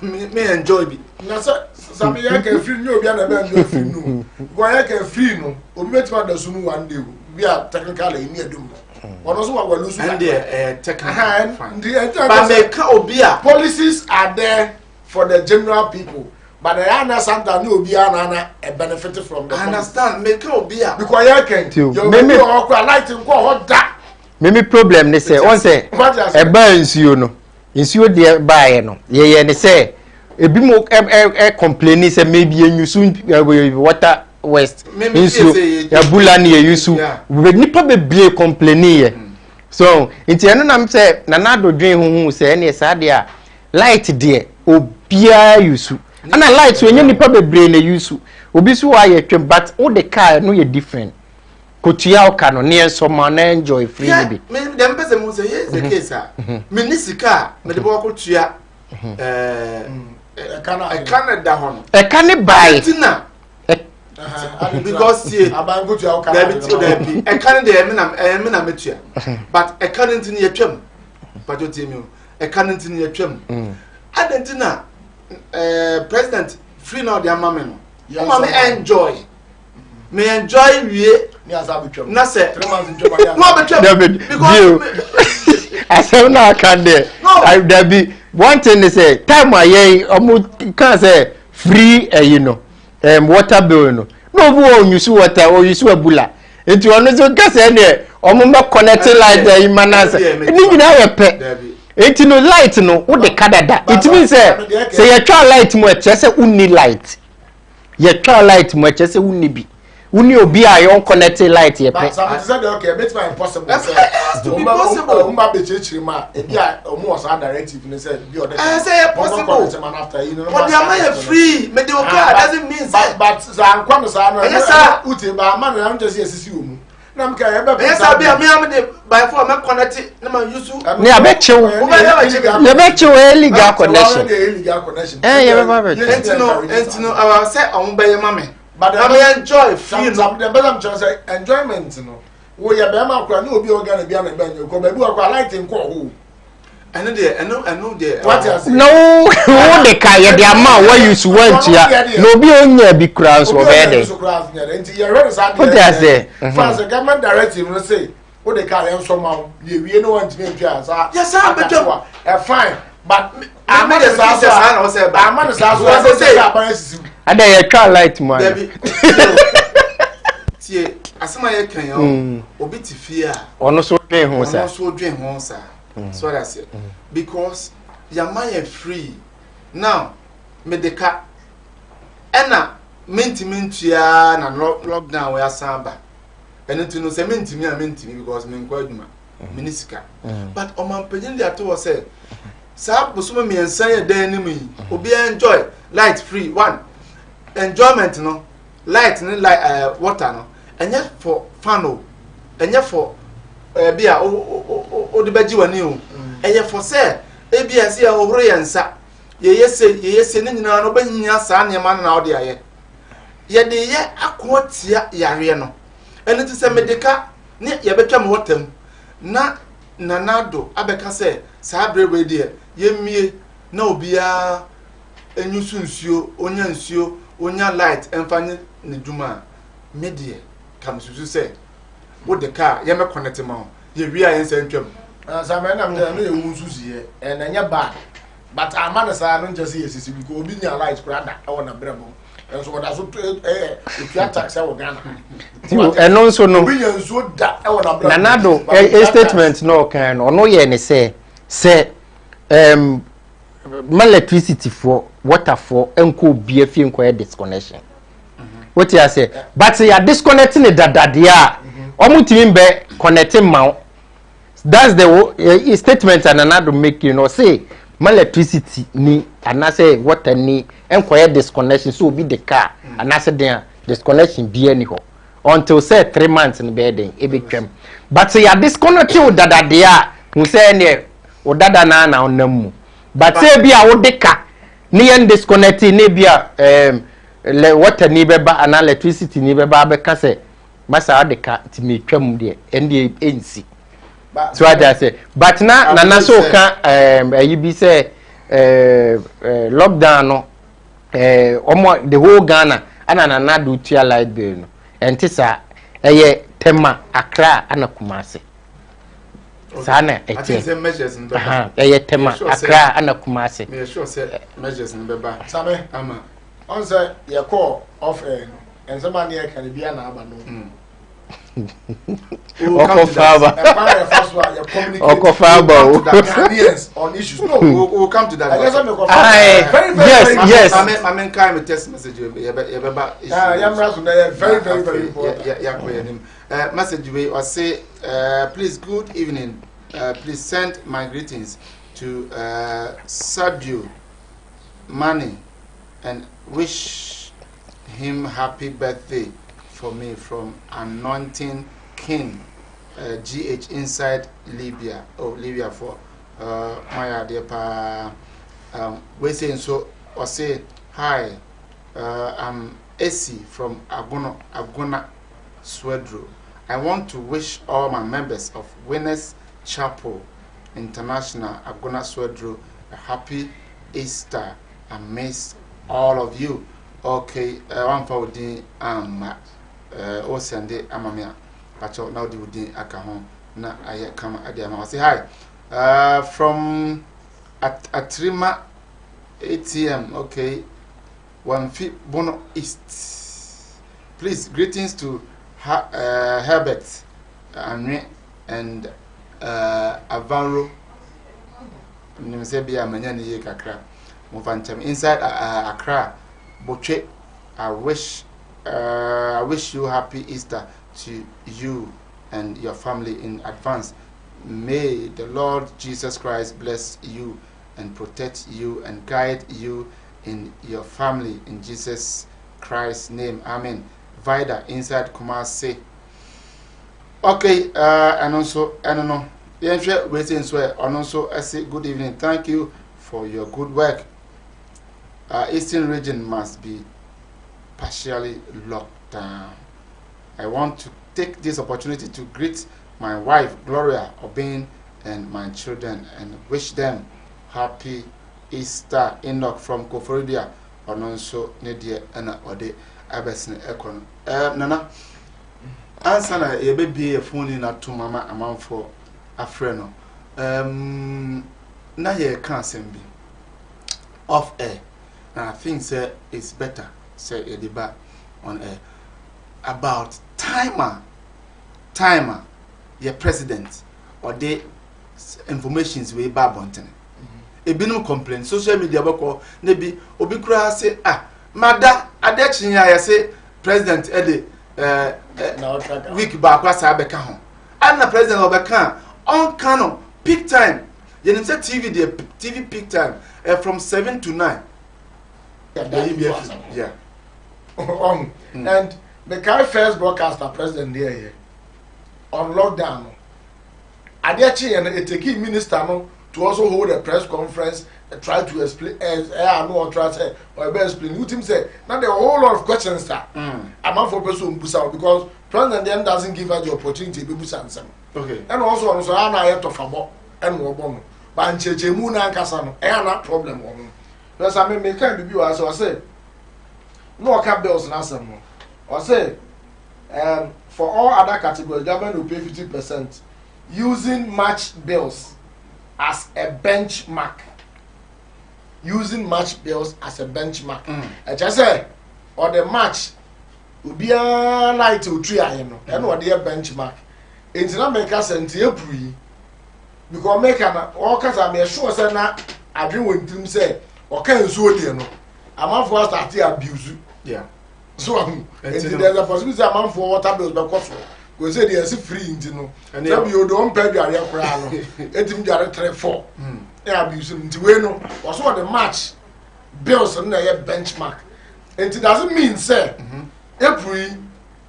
me enjoy bi na so me ya ka free ni obi na be enjoy free no go ya ka free no obi betima da sunu one day we are technically in near doom. Also, what we're losing and the technical but policies are there for the general people. But the other sometimes no be a benefit from the I understand, make obia because I can't. Maybe lighting go hot that. Maybe problem they say, one say, a burns you know, insured the buyer no. Yeah, they say, a bit more complaining, say maybe you soon water. West insu ya bulani ya yusu we nipa bebre complaining so nti eno na mse na nado dwen huhu se ene sade a light de obia yusu ana light wenye nipa bebre na yusu obi so wa ye twem but all the car no ye different kotua o ka no ne so ma na enjoy free be me dem pese mu se yes the case a me ni sika me de bo kotua Canada hono e kan buy because see abango to our Debbie I can't de emina metua but I can't in your twam but you tell me I can't in your twam adentina president free now the mama no mama enjoy me enjoy we na say 3 months in Japan no betwam because I say now can there there be one thing they say time I can say free you know water bill no no use water or use a bula into one so can say there connected light there manase ni nyina we pe it no light no wo de kadada it means say you try light mo che say unni light you try light mo che say unni bi unni obi a yon connected light ye pe but some say okay bit my impossible say to be possible umba be chechiri ma e bia omo was directive ni say bi order say possible after you know but the am free me dey okay doesn't mean but za nkwa no sa no uti ba ma no am just esisi omu na mka e be yes abi me am dey by for me connect na ma use ni abechew ya bechew illegal connection ya be entino our say on be mama but I enjoy free no the better chance enjoyment no wo ya be ma akwa na obi organ bia na be ko ba bi akwa light nko ho eno de what you say no who the kai the amount what you want ya no bi onya bi kura so be dey what you say for the government directive no say who the kai enso ma ye wie no want me pia sa yes sir betwa fine but I'm not the say I'm not say ada ye twa light mo tie asema ye kan yo obi ti fie a ono so dwen ho sa so that's it because your mind is free now medeka ena mintia na lockdown we asamba eno tinu se mintimi because me nkwa aduma minisika but o man pagin dia to say sa bosoma me ensan ye dan ni mi obi enjoy light free one enjoyment no light ni like water no enya for fun o enya for bia o de baji wani o enya for say bia se ya ohoro yensa ye yese ni nyina no banya sa ne ma na o de aye ye de ye akotia yare no eni ti se medika ne ye betwa me watam na nanado abeka se sa brebe de ye mie na obia enyusu nsuo onya light enfanye ne duma medie kam susu se wo de car ye me connect ma ye wi a yensa ntwam sama na me na ye wunsusu ye na nya bad but amana sa no just ye sisi because obi nya light brother e wona brebo enso wona so if tax e wo Ghana eno nso no obi nya nso da e wona brebo nanado statement no kan no no ye ne say electricity for water for enko bia fi enko disconnection what you say but you are disconnecting the dadadia omutimi be connecting ma that's the statement and another make you know say electricity ni and say water ni enko disconnection so be the car and say there disconnection be any ho until say 3 months in bed e be twem but you are disconnecting dadadia who say ne o dada na onam but say bia wo deka ni en disconnect ni bia le water ni beba and electricity ni beba be ka say masa deka ti me twam de ende ensi so I say but na so ka you be say lockdown no omo the whole Ghana ana na do tia light bill no entisa eye tema Accra ana Kumasi sana ete measures in the eye tema Accra ana Kumasi me sure say measures in beba sabe ama on say your call of and somebody can be an aba no Okofaba yes on issues no we'll come to that yes I mean kind of text message you beba very important message we or say please good evening please send my greetings to Sadio Mani and wish him happy birthday for me from Anointing King GH inside Libya. Oh, Libya for my dear pa we saying so or say hi I'm Esi from Agona Swedro. I want to wish all my members of Winners Chapel International Agona Swedro a happy Easter. I miss all of you. Okay, one for the o sende amamia. Pacho now the wudi aka ho na aye kama ade ama. Say hi. From Atrima ATM. Okay. One feet Bono East. Please, greetings to Herbert and Avaro. Nimsebia manyani ye kakra. Mufanchem inside Accra. Boche, I wish you happy Easter to you and your family in advance. May the Lord Jesus Christ bless you and protect you and guide you in your family in Jesus Christ's name. Amen. Vida inside Kumasi. Okay, and also, I don't know. Waiting swear, and also I say good evening. Thank you for your good work. Eastern region must be partially locked down. I want to take this opportunity to greet my wife Gloria Obin and my children and wish them happy Easter. Enoch from Koforidia, and also Nidia and Ode Abesne Ekon. Nana, answer na ye be a phone na to mama amount for a friend. Na ye can't send me off air. I think say it's better say a debate on air about timer your president or the informations we ba bonten e binu complain social media bako na bi obi kura say mada adechinya ya say president e de week ba kwa sa beka ho and na president obeka on canon peak time you say TV peak time from 7 to 9. Yeah. And the carry first broadcaster president there on lockdown. Adiachi and a taking minister to also hold a press conference and try to explain or try to say or explain. You team say now there are a whole lot of questions that I'm for person because president then doesn't give her the opportunity to be answer. Okay. And also I have to fabo and more but Chechemu na nkasa no problem one. Because I mean, can't be as I say. No cap bills na some. I say, for all other categories, government will pay 50% using match bills as a benchmark. Using match bills as a benchmark. I just say, or the match will be a night to 3 a.m. And what their benchmark. It's not make us until April because make an all kinds of me sure say na I dream with him say. Okay, so there no. A man for start abuse. Yeah. So there's a possibility a man for water bills because we say there's free into no. And you don't pay your crown. It him there 3-4. Abuse into we no. Was what the match bills and na benchmark. And it doesn't mean say April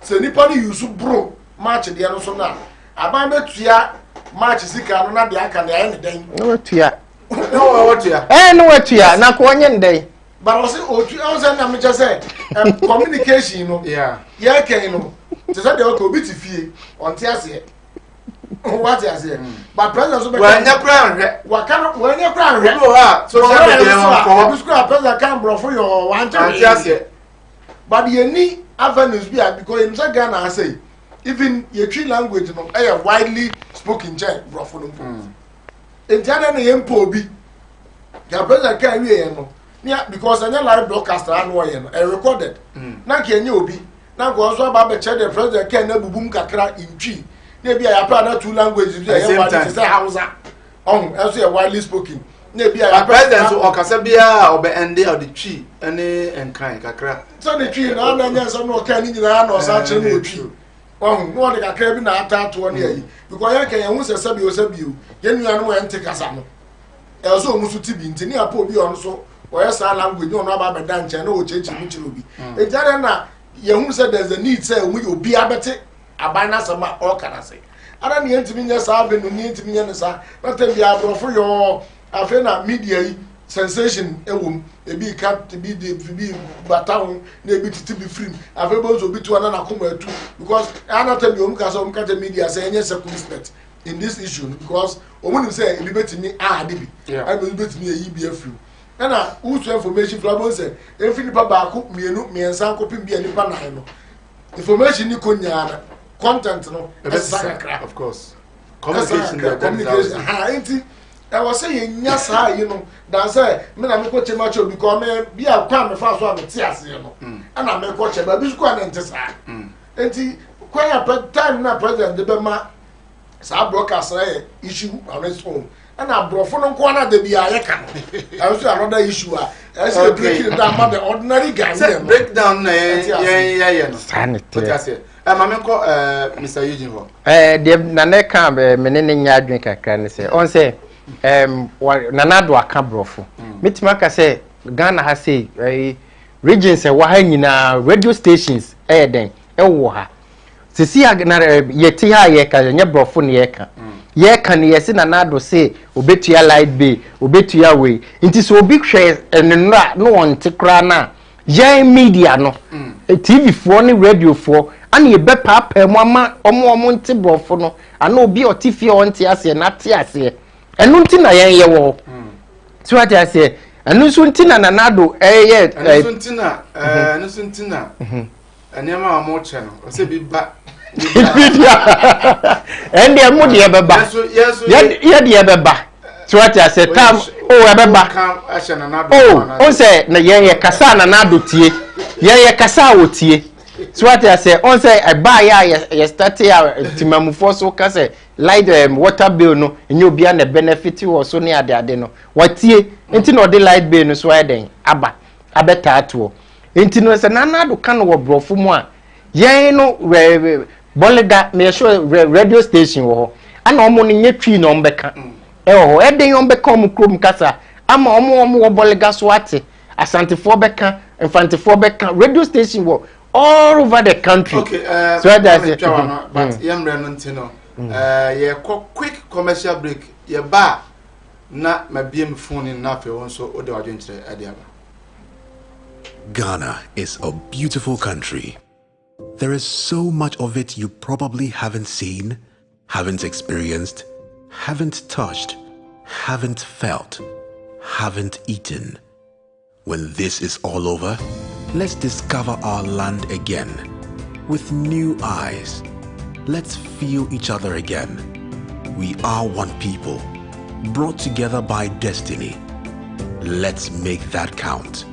say nipa ni use bro match there no so na. Aban betua match sika no na de aka na anything. No tua. No, what you? No, what you are not going day. But I was saying, I'm just saying, communication, you know, yeah, can you know, to say the old bit fee on Tiasia. What I say, but president, when your crown, what kind of when your crown, so president can't bro for your one time. But you need avenues because in Ghana, I say, even your tree language, you know, a widely spoken check, bro for them. In Ghana, the MPOB, the president can't be yeah, because I live broadcaster and recorded. Now can you be? Now go also about the president can never boom kakra in tree. Maybe I apply 2 languages. Say Hausa. Also widely spoken. Maybe I president or Casabia or be ended or the tree and kind kakra. So the tree now then some no can in or such a tree. No the kakra na ata to 1 year. Because I can use a sabio. Yen you know and take us on. Also musuti bi ntini apo bi on so or say language no about be dance no chechi michiru bi. E jare na ye hu say there's a need say we obi abete abana sama all can say. Ara ni ntimi nya sa be no ni ntimi nya ne sa. But be abrofo yo afi na media yi sensation ewom ebi cat bi batawo na ebi titi bi film afebo so bi to na koma atu because anata bi om ka media say any circumspect in this issue because omunim say ebi betimi ade bi I be betimi yi bi afiri na who information flabo say efi nipa ba ko mienu miensa ko pim bi nipa nan no information ni ko nyaana content no of course communication enti I was saying yes you know that say me na me ko chema cho because me bi akwa me fa so am tiase no na me ko chema bi sukwa na ntesa enti kwanya time na president de be ma sa broadcast issue on its own and abrofo no ko na de bi aye kan I was another issue I say breaking down ma the ordinary guy say breakdown na no sanity mama ko Mr. Eugene ho de na ne kan be me ne nya adwen kakra ne say on say nanado aka brofo mitima ka say Ghana ha say regions e wa ha nyina radio stations den e wo ha sisi na yeti ha ye ka nya brofo ne ye ka ye ka ne yesi nanado say obetua light bay obetua we nti so obi hwe enra no wonte kra na ye media no TV fo ne radio fo ani ebe papa mu ama omo nte brofo no ana obi otifie onte ase na te ase enu nti na yen ye wo so what I say enu so nti na nanado enu so nti na enema amo che no o se bi ba ende emu de beba ye de beba so what I say tam o beba on say na ye kasa nanado tie ye kasa wo tie so what I say on say I buy ya start ya timamufo so ka say light water bill no enye obi na benefit wo so ne ade no watie enti no de light bill no so eden aba abeta ato enti no say nanado kan wo brofo mu a yen no bolega me show radio station wo ana omo no nye twi no mbeka ho eden yo mbeka omo krom kasa ama omo wo bolega so ate asantefo beka infantefo beka radio station wo all over the country. Okay, so that's it. But yamre no ntino. Ye quick commercial break. Ye ba na mabiem phone na fe won so ode wadwenkyere ade aba. Ghana is a beautiful country. There is so much of it you probably haven't seen, haven't experienced, haven't touched, haven't felt, haven't eaten. When this is all over, let's discover our land again with new eyes. Let's feel each other again. We are one people, brought together by destiny. Let's make that count.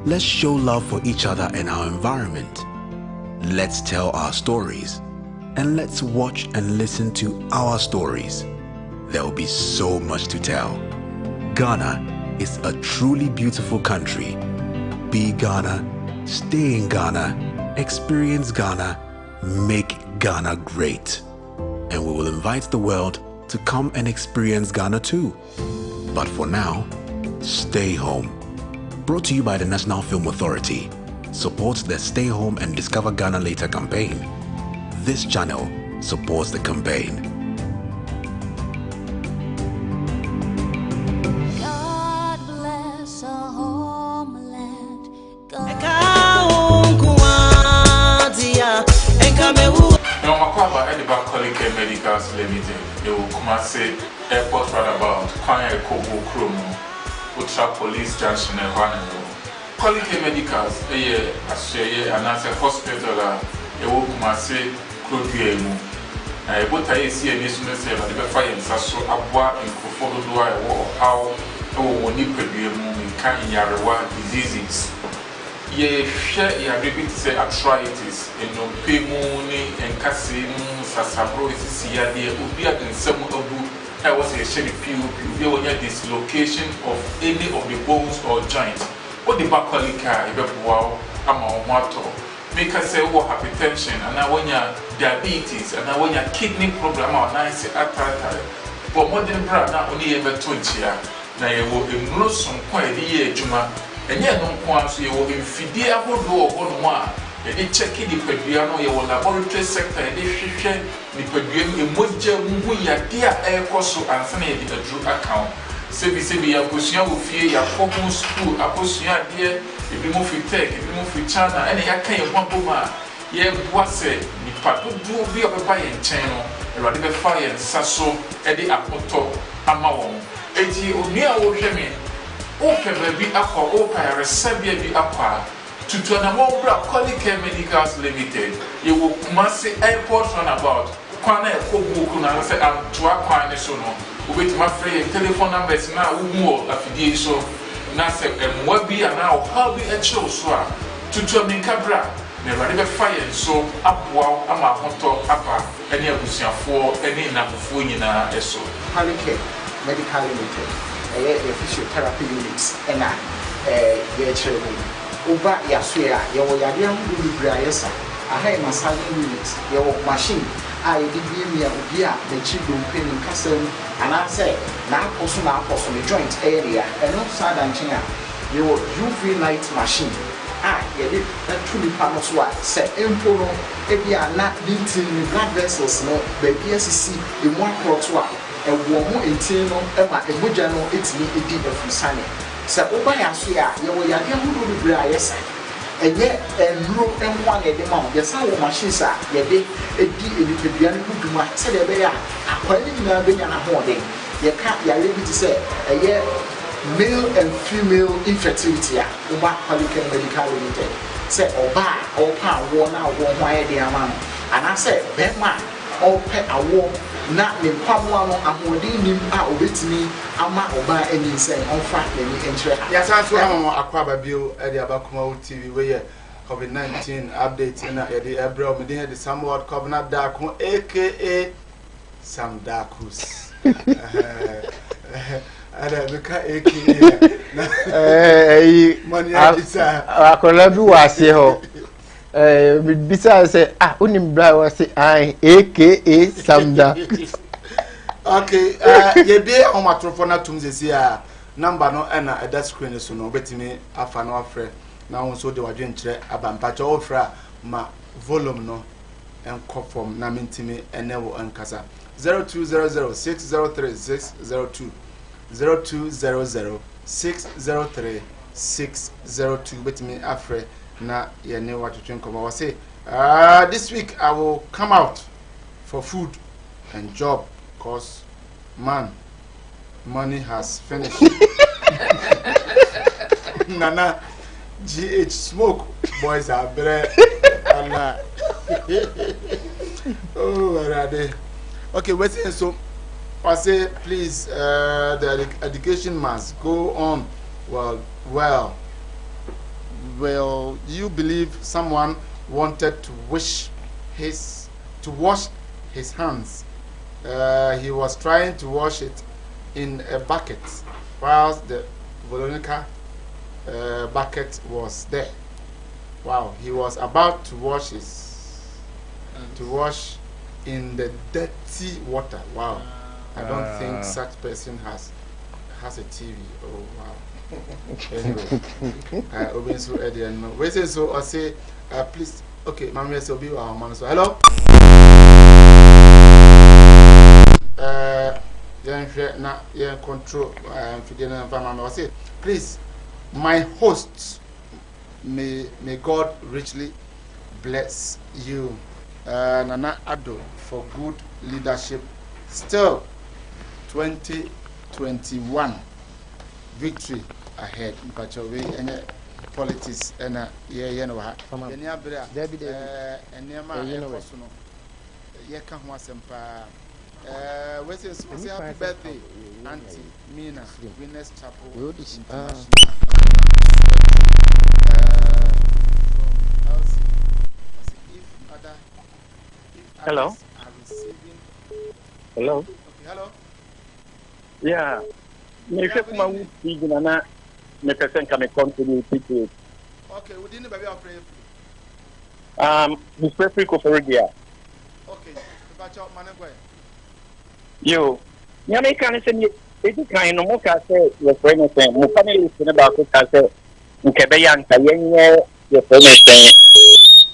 Let's show love for each other and our environment. Let's tell our stories, and let's watch and listen to our stories. There will be so much to tell. Ghana is a truly beautiful country. Be Ghana, stay in Ghana, experience Ghana, make Ghana great. And we will invite the world to come and experience Ghana too. But for now, stay home. Brought to you by the National Film Authority. Supports the Stay Home and Discover Ghana Later campaign. This channel supports the campaign. God bless our homeland. No, Makwaba, Edinburgh College Medicals Limited. They will come and say airport roundabout, Kwanya Kobo Kromo, Utra Police Junction, and Hwanero. College Medicals, and as a hospital, they will come and say Kroduemu. I put a see a national say that the fire and so Abwa and Akufo Addo how we need Kroduemu can Yarawa diseases. Ye share your ability say arthritis, and no pemoni and casim, Sasabro is here, there will be in some of I was a shady pew, there will be dislocation of any of the bones or joints. What the bacolika, wow, I'm on water. Make us say, what hypertension, and now when you're diabetes, and now when you're kidney problem, or nice at but modern brand not only ever 20 years. Now you will immerse some quite a year, Juma. And yet, no one so you will infidel on one. And they check the Peduano, your laboratory sector, and they share the Peduano, a moja, ya dear air cost, and Sunday a true account. sebi abusua wo fie ya kogu school abusua de ebi mo fi tech ebi mo fi china ene ya kan ho aboma ye boase nipa dodo bi obeba ye nchen no Awurade be fa ye nsaso e de akoto ama won enti onua wo hwe me o pe ba bi akọ o pa resabia bi akọ tutu na mo bra Quality Medicals Limited ye wo Kumasi airport runabout kwana e kogu ku na se amtoa kwan ne so no obetima free telephone numbers na wo mu afidie so na se emwa bi ana o ha bi e chew so a tutu minkabra na Awurade be fa ye so aboa ama hoto aba ene abusuafo ene namfo nyina eso Quality Medical Limited a physiotherapy units ena ye chere Uba Yasuya, Yawayam Ubriasa, a high massaging unit, your machine, I did give me a beer, the children penny castle, and I say, now also the joint area, and outside and China, your UV light machine. You did that truly panels what, say, Emporo, Ebia, not beating blood vessels, no, baby, SC, in one quarter, a warm internal, Emma, a Mujano, it's me, a deed of Sunny. Sɛ oba ya so ya ye wo ya de hudu bebre ayesa enye enro enwa na de ma wo yesa wo machines a ye de edi edipedua ne huduma sɛ de be ya akwani nyina be nya na ho de ye ka ya le bi ti sɛ eye male and female infertility a oba Quality Medical Limited sɛ oba o pa wo na wo ho aye de ama no ana sɛ be ma o pe awo na ne mpamwa no amode nim a obetimi ama oba eninsen onfa ni entre ya sa so ama akwaba bio e de abakoma TV we ye COVID-19 update na e de ebro me de the somewhat covenant dark aka Sam Darkus ada beka aka mani atisa akola bi wase ho bisa say unim bra wase aka Sam Darkus. Okay, ye be on matrofo na tum sesi a number no na that screen so no betimi afa no afre na won so de wadwe nkire abampa cha ofra ma volume no enko form na mentimi ene wo enkasa 0200603602 0200603602 betimi afre na ye ne watwetwe nkoma we say this week I will come out for food and job because money has finished. Nana GH smoke boys are bread. Oh, already. Okay, wait. So I say please the education must go on. Well, you believe someone wanted to wash his hands. He was trying to wash it in a bucket whilst the Veronica bucket was there. Wow, he was about to wash in the dirty water. Wow, I don't think such person has a TV. Oh wow. Anyway, so we say so. I say please. Okay, Mami, so be our man. So hello. Na control I say please my hosts may God richly bless you Nana Addo for good leadership still 2021 victory ahead but we any politics and no ha any abra can ho asempa we say happy birthday Auntie Mina Winners Chapel International Hello. Hello. Okay, hello. Yeah. Me feel kuma wuti gina na me person can contribute to it. Okay, we didn't baby pray. This free ko for dia. Okay. Ba cha manengwe. Yo. Nyame kan se ni edi kan no mo ka se your friend say mo family se na ba ko ka se nke be ya nka yenye your friend say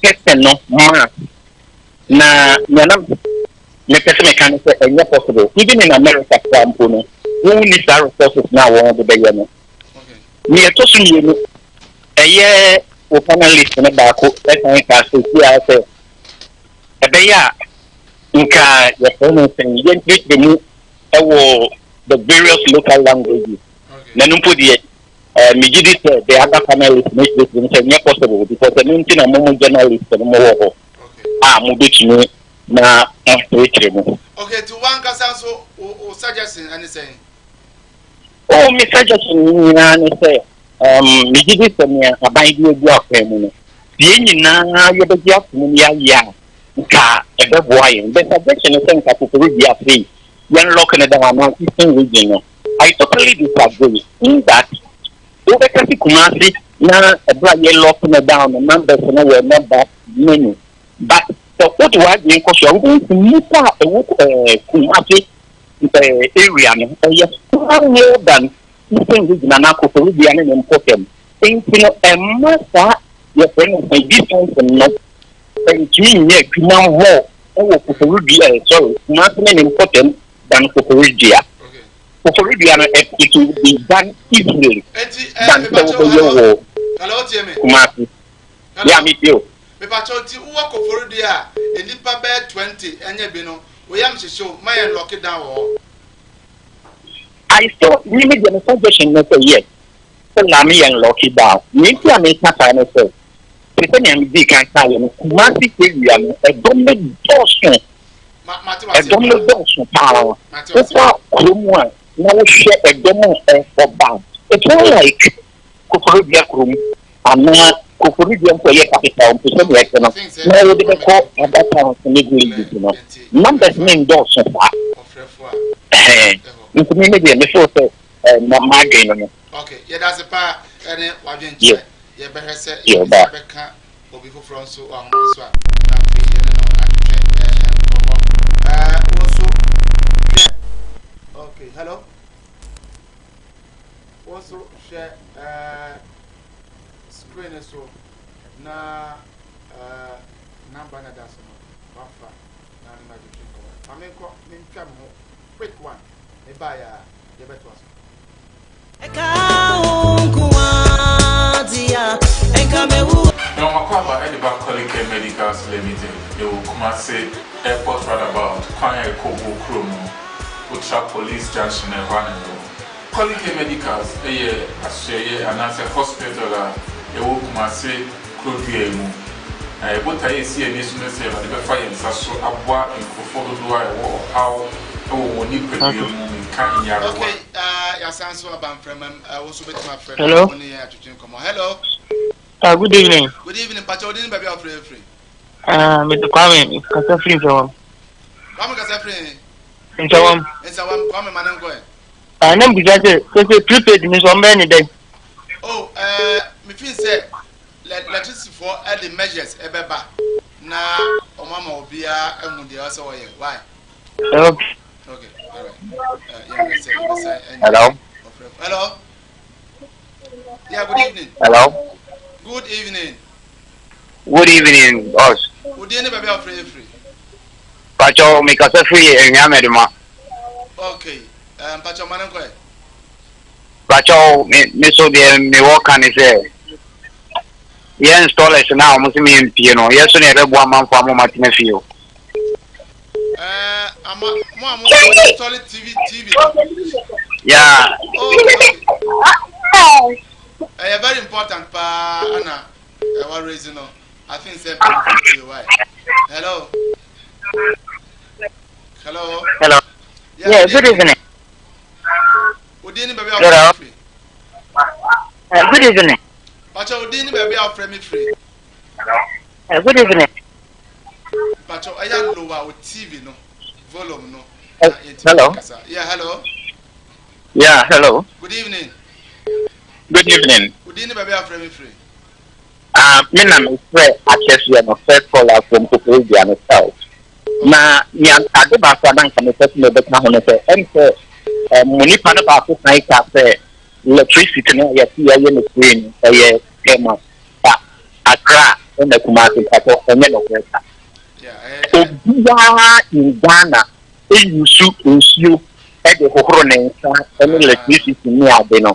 kesen no ma na nyana me pese me kan say enye possible even in America for ampo no who needs that resources now won the bayano. Near to see you a year or panelist in a back, let's say, a baya, Inca, your phone and you treat the new the various local languages. Nanumpudia, Mijidi said the other panelists make this not possible because the main thing among journalists and more. Mubitini na reachable. Okay, to one Casaso or suggesting anything. Oh, Miss Suggestion, say, Mijidi said me a binding block. The na you be just ya ka a bad boy. The suggestion is saying that to read your free. When looking at the Eastern region, I totally disagree. In that, over Kumasi, now a black yellow down, the numbers were not that many. But the what was the question? Going to meet a Kumasi area, yes, more than Eastern region and Akufo Addo important. Things a master, your friend, my distance and not. And you know more. Oh, sorry, nothing important than Kukurudia. Kukurudia, it will be done easily. Than the hello, Jimmy. Kumasi. Yeah, me too. Me pachoti uwa Kukurudia, a nipa bear 20, and yebino, we am to show my lock it down. I saw really the suggestion not yet. So Lami and lock it down. Maybe I make my final say. Pretending big and silent, Kumasi area, a dominant portion. A dominant portion power. It's not Kumwa. No share a dominant for bound. It's not like Kukurudia Kum and not Kukurudia for your capital. No, they call at that time to make it. Numbers name doors so far. In community, before my game. Okay, yeah, that's a part. And yeah. You better say, you better will be from so on one swap. Also, okay, hello. Also, share screen so na number na that's no wafa na na the I mean, come quick one. Buy you better was. Now, Makwaba Ediba Collique Medicals Limited, they will come and say airport roundabout, Kwanya Kobo Kromo, Utra Police Junction, and Wanero. Collique Medicals, and as a hospital, they will come and say Clodiemu. What I see in this message, but the fire is so abwa and Kufo Addo, how we need to be kind in okay, Yasanso Abam from also with my friend. Hello. Hello. Good evening. Good evening, Pachodin, baby of free. Mr. Kwame, Kasafri Jawam. Kwame Kasafri. Jawam. It's a one Kwame Manango. I know because it's prepaid in so many days. Oh, me feel say, let us for the measures, Ebeba. Now, Omama will be a Mundi also. Why? Okay. Okay, all right. Hello. Hello. Yeah, good evening. Hello. Good evening. Good evening, boss. Would you never be free? Pacho, make us a free and Yamadima. Okay, Pacho Mananque. Pacho, Miss Odia, me walk on his air. Yeah, install it now, Muslim piano. Yes, I have 1 month for Martina Field. I'm a solid TV. Yeah. Oh, okay. Very important, Anna. What reason? I think it's why. Hello. Hello. Hello. Yeah, good evening. Hello. Good evening. Pacho, Udini baby out frame free. Good evening. Pacho, I am lower with TV no. Volume no. Hello. Yeah, hello. Yeah, hello. Good evening. Good evening. Udini baby out frame free. Me na me frɛ akyɛseɛ no first caller from Kukurudia no south. Na nya ade baako adanka me sɛ me bɛka ho no sɛ ɛmsɛ mo nipa no baako kan ka sɛ electricity no yɛ si yɛ no free no ɛyɛ kɛma ba Accra ɛna Kumasi kakɔ ɛnyɛ no kwɛsa. Obiara in Ghana eyusu nsuo the whole and electricity near the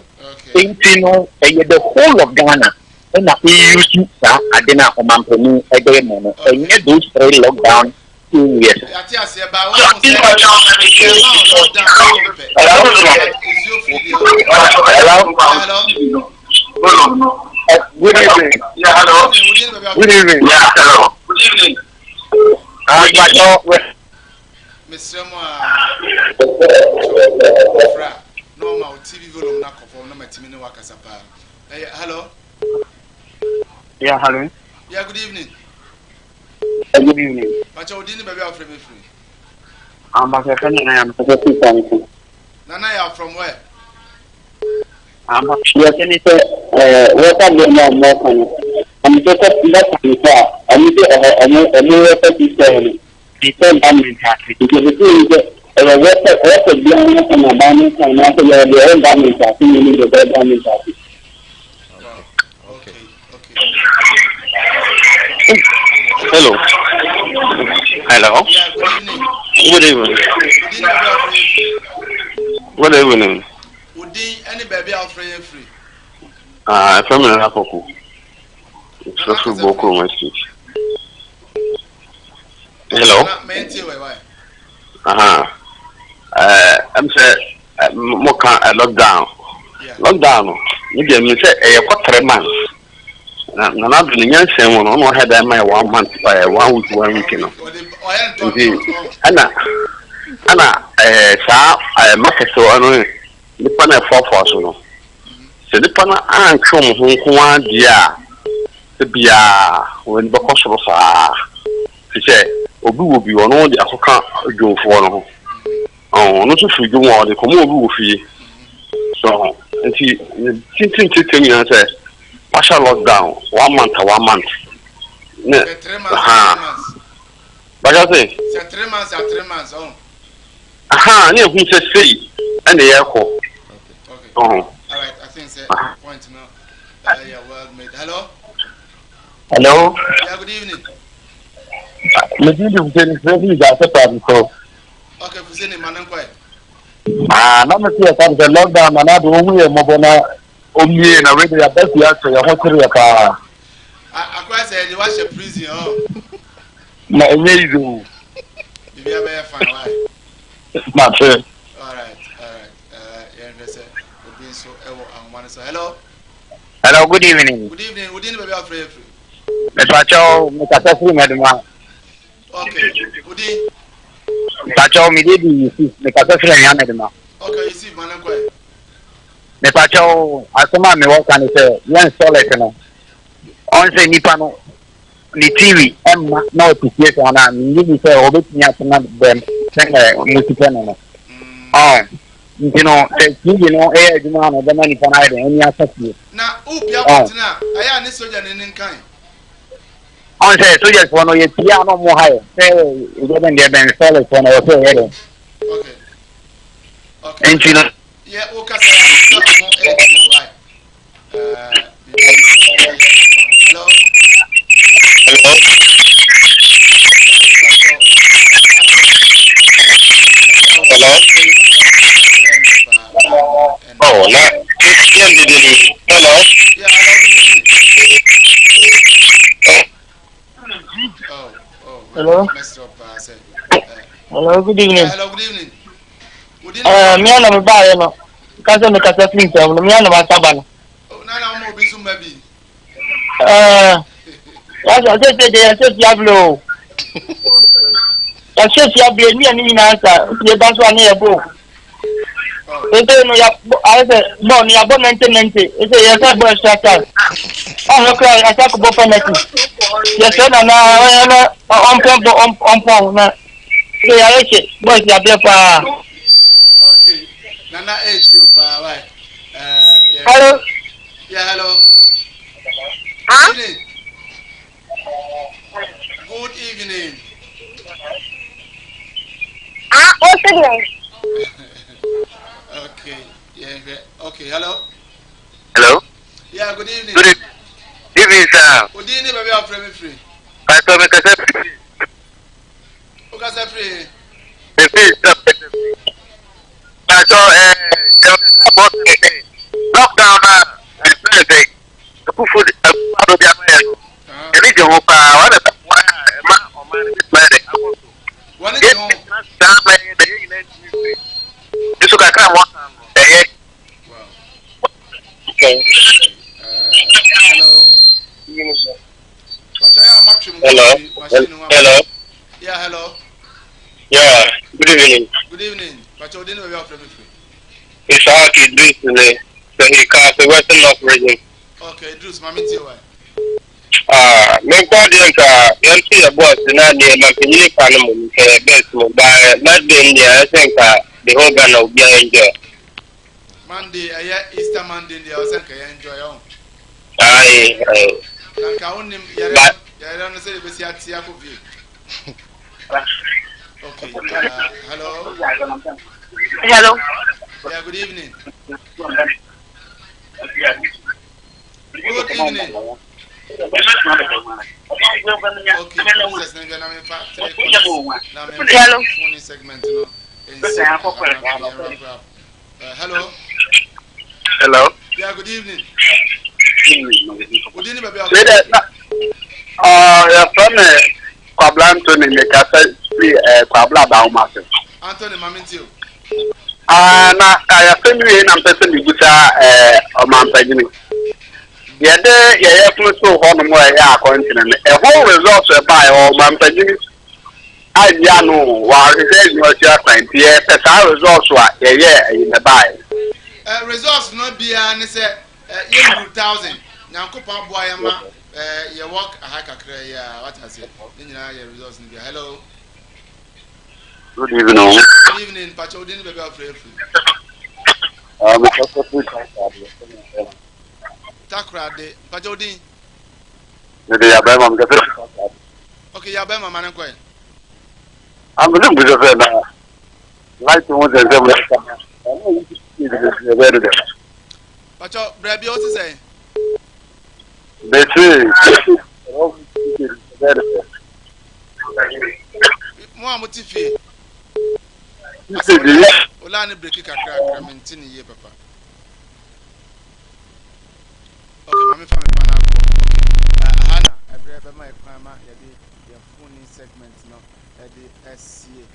the whole of Ghana. And I use I didn't have a day moment. And yet those 3 lockdown 2 years. Good evening. Yeah, hello. Good evening. Yeah, hello. Good evening. Mr. Normal TV volume na kofo na matimi ne wakasapa. Hello. Yeah, hello. Yeah, good evening. Good evening. Pacha odini baby of free. I'm back here and I am supposed Nana, you are from where? I'm here can you say what are you more I'm just I'm the same government has because the thing is what the government and the government and after the own government has meaning the government has. Hello. Hello. Good evening. Good evening. Would any baby out free? From the Apoko. It's also Boko West. Hello. I'm saying more lockdown. Lockdown. You say a 3 months. Now the young son will had my 1 month by 1 week 1 week. Anna, I market so I the panel for so the panel and come who want to be when the cost of to say. Obi will be on all the African go for oh, not to figure out the common fee. So, and he thinking me and say, partial lockdown, 1 month to 1 month. 3 months. But I say, 3 months at 3 months. Oh, aha, near who says free and the airport. Okay. All right, I think it's a point now. Yeah, well made. Hello. Hello. Yeah, good evening. Maybe you can say that a problem. Okay, for saying man, quiet. Not the lockdown, and I don't know Mobona only in a regular best answer. Your hotel car. I quite said you watch a prison. Oh, my amazing. If you ever find why. My friend. All right. Yeah, being so and one so hello. Hello, good evening. Good evening. Would you be afraid? Pacho, Mekatafu, madam. Okay, Udi. Pacho, me did you see Mekatafu and Yamma. Okay, you see, man, quiet. Me Pacho, Asoma, me walk and say, young solid, on say Nipano, the TV, Emma, no appreciation on her, you say, or looking at them, multiple. Oh, you know, the money for either any other. Now, I am this soldier in kind. On say so just one of your piano more high. Say you don't get them solid for no okay. Okay. And you know. Yeah, okay. Right. Hello. Hello. Hello. Oh, no. Hello. Yeah, hello. Hello, good evening. Hello, good evening. Me and my buyer, no. Because I'm a Catholic, me and my Saban. Oh, now I'm more busy, maybe. I said, Diablo. I said, Diablo, me and you answer. That's one year ago. I said, no, you are born 1990. It's a yes, I'm going to start. Oh, look, I talk about penalty. Yes, sir, now on phone. They are okay, boys, you are there. Okay, Nana, 8 you power. Hello. Yeah, hello. Good evening. What's the name? Okay, yeah, okay, hello. Hello. Yeah, good evening. Good evening, sir. Good evening, baby, I'm free. Pastor, make us free. Okay, free. lockdown Akufo Addo bi amaye no e bi ho pa wa da ma o ma ni ma de akoso wani de ho da ba ye de yin na ni isu ka ka mo okay hello hello yeah hello yeah good evening but you didn't know from me it's Aki Idris so he cast the Western North region okay Idris mami ti wa men kwa de nka yanti ya boss na ne ma pinyi pa no mu ke best mo ba na de ndia senka the whole Ghana will be enjoy Monday Easter Monday ndia o senka enjoy on ai Nanka onim yare no say be si atia ko bi okay hello yeah good evening good evening okay Jesus na gana me fa hello phone segment no hello yeah good evening good evening baby your son Kwabla Anthony me ka say Kwabla ba o ma se Anthony Mamintio na ya family na person bi gusa o ma mpagini yede ye funu so ho no mo ya continent e ho results e buy o ma mpagini aja no wa research no tia science ye pesa results wa ye in the buy results no bia ne say ye 2000 nyankopon boa ye ma ye work aha kakra ya what I say ni nyina ye results ni bia hello good evening good evening pacho din be be afre takrade pacho din de ya ba mam gafe okay ya ba mama nan ko am bu bu de na like to want them pacho brabi o ti say mo amuti fie ola ne break kakra mentini ye papa okay mami fa me pana ko okay hana ebrebe mai kwama ya de your phone segment no the SCA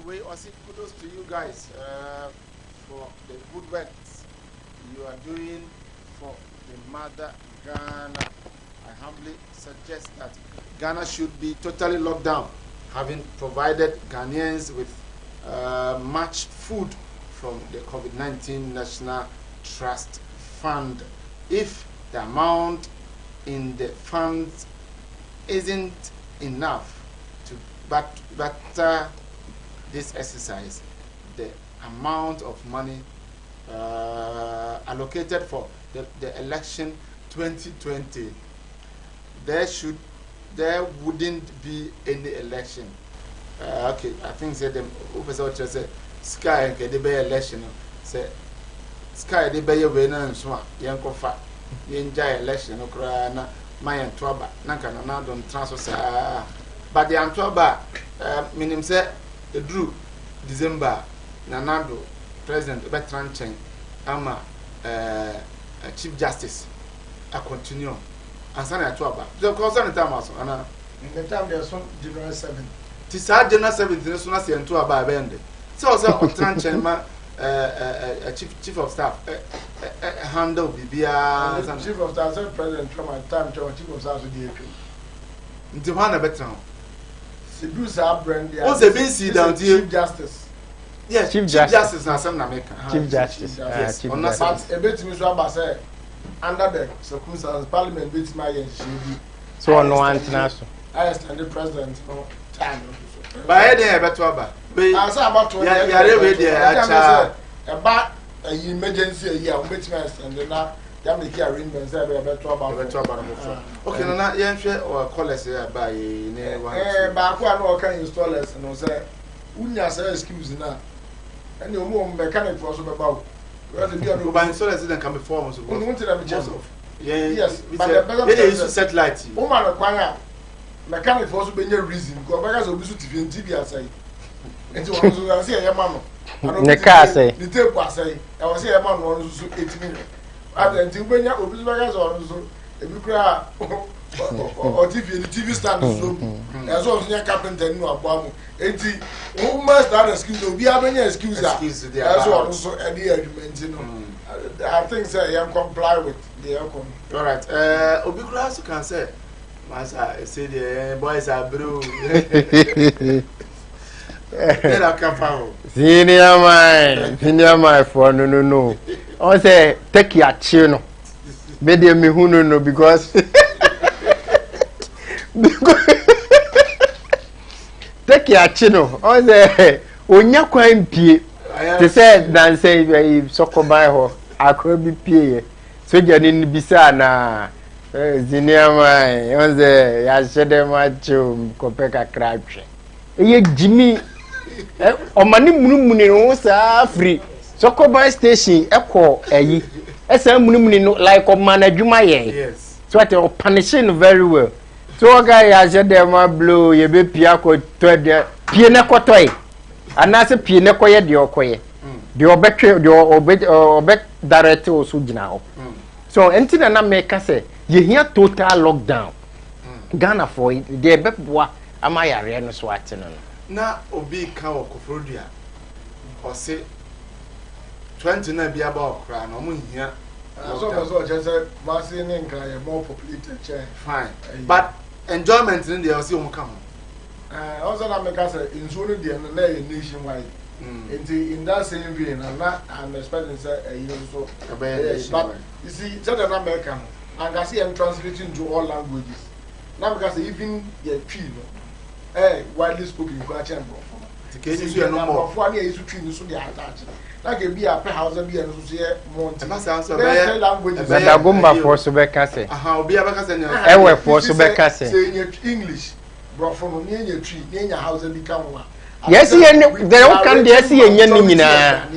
we also kudos to you guys for the good work you are doing for the mother Ghana. I humbly suggest that Ghana should be totally locked down, having provided Ghanaians with much food from the COVID-19 National Trust Fund. If the amount in the funds isn't enough to batter this exercise, the amount of money allocated for the election 2020, there wouldn't be any election. Okay, I think say them officer say sky ke the be election say sky the be we na nso a yen kofa yen jai election okra na mayen toba na kana na don transfer sa but the antoba minim say the drew December na nado president Bertrand Chen ama chief justice a continue answer na toba the concern time also ana in the time there's some January 7th ti sa January 7th so na se ntoba ba ende so Bertrand Chen ma chief of staff handle bibia chief of staff say president Trump at time chief of staff so dey twa nti ho na Bertrand se do sa brand there o se bin see down chief justice. Yes, Chief Justice na some na make. Chief Justice. Yes, Chief on that Justice. But ebetimi so aba say under the circumstances Parliament betimi aye nhyebi. So on one international. I stand the president no time. Ba e dey ebeto aba. Asa abato yare we dey acha. Eba emergency a year betimi stand na ya make arrangements say ebeto aba no. Okay, na yen hwe o college ya ba yi ne wa. Ba ko ana o kan installers no say unya say excuse na any omo mechanic for so be bawo because the be by installers then can be form so we want to have just of yes but the better they use satellite o ma no kwan a mechanic for so be nya reason because because obi so TV aside enti won so say e ma no ne car say the tape was say I was here man one so 8 minutes and the benya obi so guys on so e bi kra o TV stand so e so nya carpenter nu agba mu enti who must that excuse obi abenya excuse there so on so any argument no I think say you comply with the outcome. All right. Obi kra so can say Masa say the boys are bro. Senior my for no. I say take your chin. Maybe me who no because take your chin. I say onya kwan pie. They said dan say soccer by ho akwa bi pie. So jani bisa na senior my I say ya shede macho kopeka krapche. Eye Jimmy omani munumuni no sa free Sokoban station eko eyi esa munumuni no like o man adwuma ye yes so at o punishing very well so guy ya je dem blow ye be pia ko to de pie ne kotoy anase pie ne koye de okoye de obetwe de obet direct o so gina ho so entina na make say ye hia total lockdown Ghana for de beboa ama yare no so atene no na obi ka okofrodua o se 20 na bia ba okra na omo hia so just say ne nka ye more populated chair fine but enjoyment in there o se omo ka ho also na make say inzo no there na ye nationwide in that same vein and I'm expecting say so but you see just an American and I see them translating to all languages now because even your tree widely spoken in Kwacha and Brofo. The cases you are no more. For is to train so they are attached. Like a be a house and be a monte. Language. But I go back for Subekase. How be a Bacassin? I work for Subekase. Say English. Brofo near your tree, near your house and become one. Yes, they all can there see a yanina.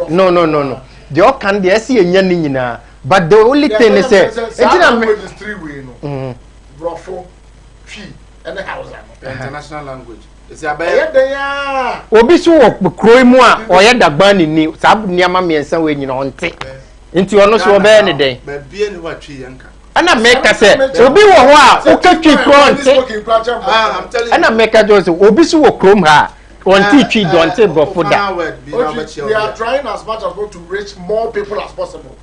No. They all can there see a yanina. But the only thing is, it's not three way. Brofo, tree. And the house international language. It's a bad Obi so kroi mu a oyedagban ni sab niama miensa we nyina onte nti ono so obe ne den ba bie ni watwi yanka ana meka se obi wo ho a okatwi kronte I'm telling you ana meka jo se obi so wo krom ha onti twi donte bofoda we are trying as much as possible to reach more people as possible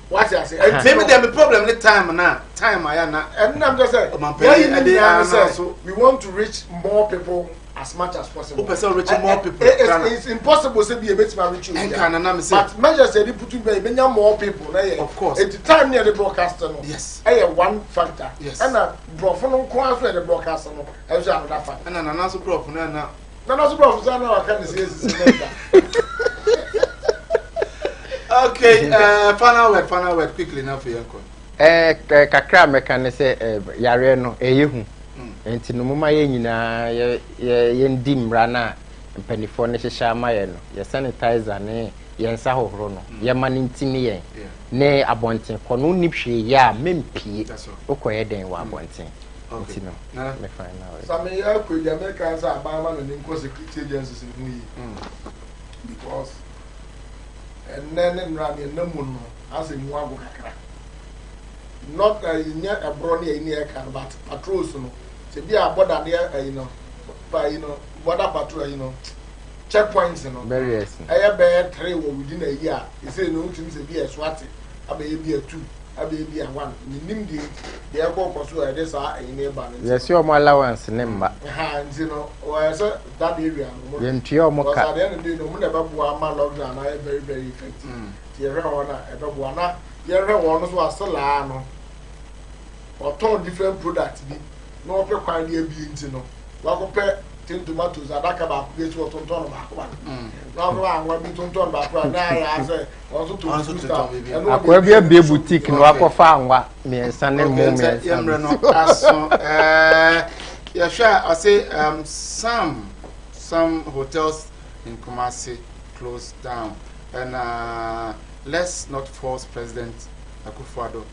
what I say maybe there be problem the time na time aya na and I'm just saying we want to reach more people as much as possible. Reaching more people. It's impossible to be a bit to reach you. But measures say put in more people. Of course. At the time near the broadcaster. Yes. One factor. Yes. And a broadcast for the broadcaster. As another factor. And an answer prof. No, prof. I can't say okay. Final word quickly now for your call. Kakra meka say yare no eyehu. Enti no mama ye nyina ye ndimra na mpanifo ne hyehyɛ ma ye no ye sanitizer ne ye nsa hohoro no ye ma ne ntimi ye ne abonten kono niphwe ye a mempie okoye den wa abonten enti no me final some ye akodi Americans are bama no ne nko security agencies in hu because and then nra ne namu no as mu ago kakra not nya abro ne ni e kan but patrols no se be a border there border patrol checkpoints very yes be 3 within a year you say no team say be a swat abe be a 2 abe be a 1 nim the airport so this are in neighbor yes your allowance number or that area yentua mo ka at the end of the day no mo never bo am lockdown na very very effective the area one e be bo na the area one so asala no or turn different products bi no pe kwan dia bi nti no wa ko pe tin tomatoes adaka ba ku etu otonton ba ko ba no no anwa bi tonton ba ko na ya say also to akwa bi be boutique no akofa anwa miensa ne mo miensa yemre no aso yeah sure I say some hotels in Kumasi closed down and let's not force President Akufo Addo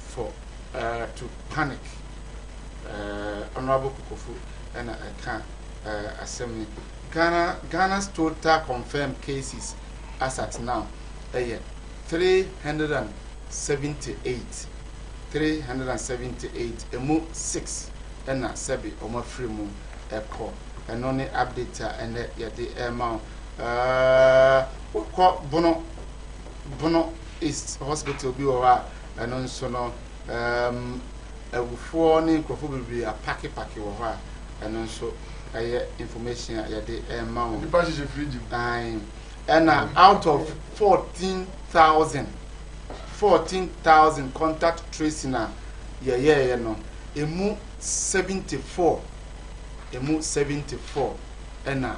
for to panic. Honorable Kukofu and I can't assembly Ghana's total confirmed cases as at now 378. 378 emu 6 ena sebi omo free mu eko eno ne update ene yede ema ko bono East Hospital bi wo ha eno nso no awufo ne nkrofo bibiri apake wo ha eno nso aye information yede ema wo the pass is free gym and out of 14,000 contact tracing no emu 74 ena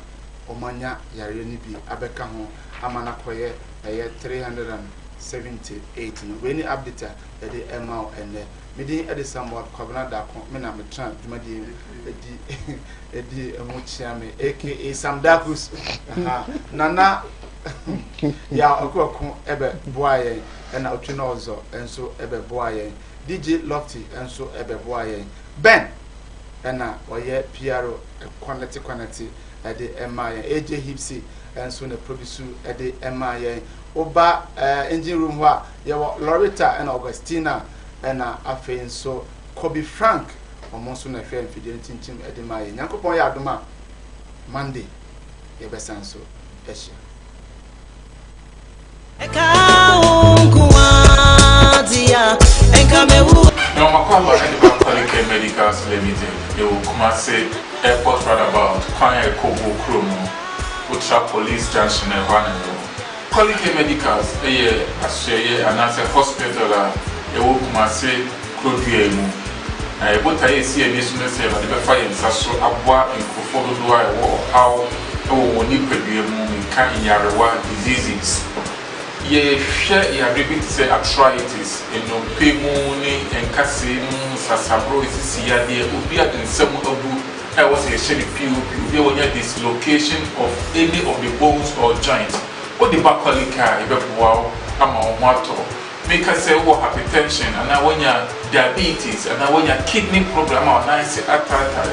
omanya yare ni bi abeka ho amana koye 378 no we ni update de emao ene medi ede somewhat kwabna da ko me na metra dwumadi edi emu chiame aka Samdakus nana ya okoko ebe boaye ena otwena ozo enso ebe boaye DJ Lofty enso ebe boaye Ben ena oye PRO quality ede emaye AJ Hipsy enso ne produce ede emaye oba engine room wa ye Loretta ena Augustina ena afe enso Kobe Frank omonso na fe mfidie tintim ede maye Nyankopon ya adoma Monday ye besanso ehia Now, Makwaba Ediba Quality Medicals Limited, you come say airport roundabout, Kwanya Kobo Kromo, Ultra Police Junction, and Quality Medicals, a hospital, you come say Clodiemu. I bought a see a business here, but the fire is so abwa in Kufolo or how Nipebium can Yarawa diseases. Ye share ya repeat say arthritis eno pemuni enkasemu sasabro isi ya de obi adensemu obu e was a share POP there was a dislocation of any of the bones or joints what the bakolika ebeboa ama omato make say wo hypertension and when ya diabetes and when ya kidney problem or nice atata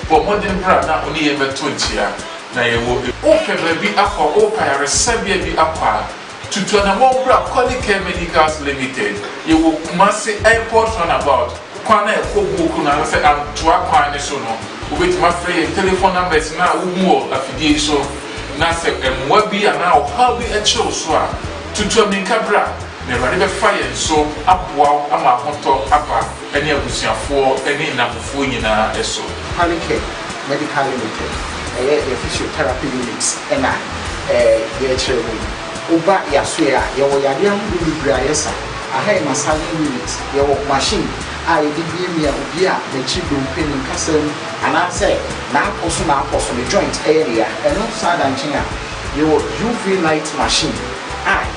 but modern brand na only ever 20 ya na ye wo o pebe bi akwa o pa ya resabia bi akwa Tutuna Mobra Quality Medicals Limited, you will Kumasi Airport runabout. Kwana Kobu na say I'm Tuakwane Sono. With my friend telephone numbers now, more affiliation. Nasa and Wabi and now how we a show swa. Tutuna Cabra, never never fire so up wow, ama honto apa, any of the for any enough for you na eso. Quality Medical Limited, a physiotherapy units, and Uba Yasuya, your Yadiam Briasa, a high massage unit, your machine, I did give me a beer, the cheap pain in Castle, and I say, now also the joint area, and outside and China, your UV light machine.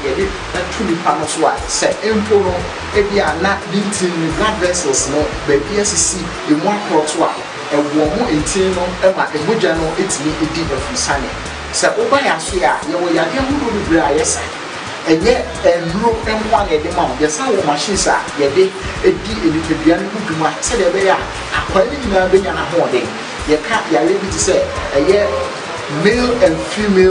You did that truly panels what say, Emporo, Ebia not beating the blood vessels, no, baby, SC in 1 quarter, a warm internal, Emma, a Mujano, it's me, a deep of Sunny. So over Yasuya, you will have to be yes, and yet and blue and one at the mount. Yes, our machines are a day a little good to say they are quite in a holding. You can't be able to say a year male and female.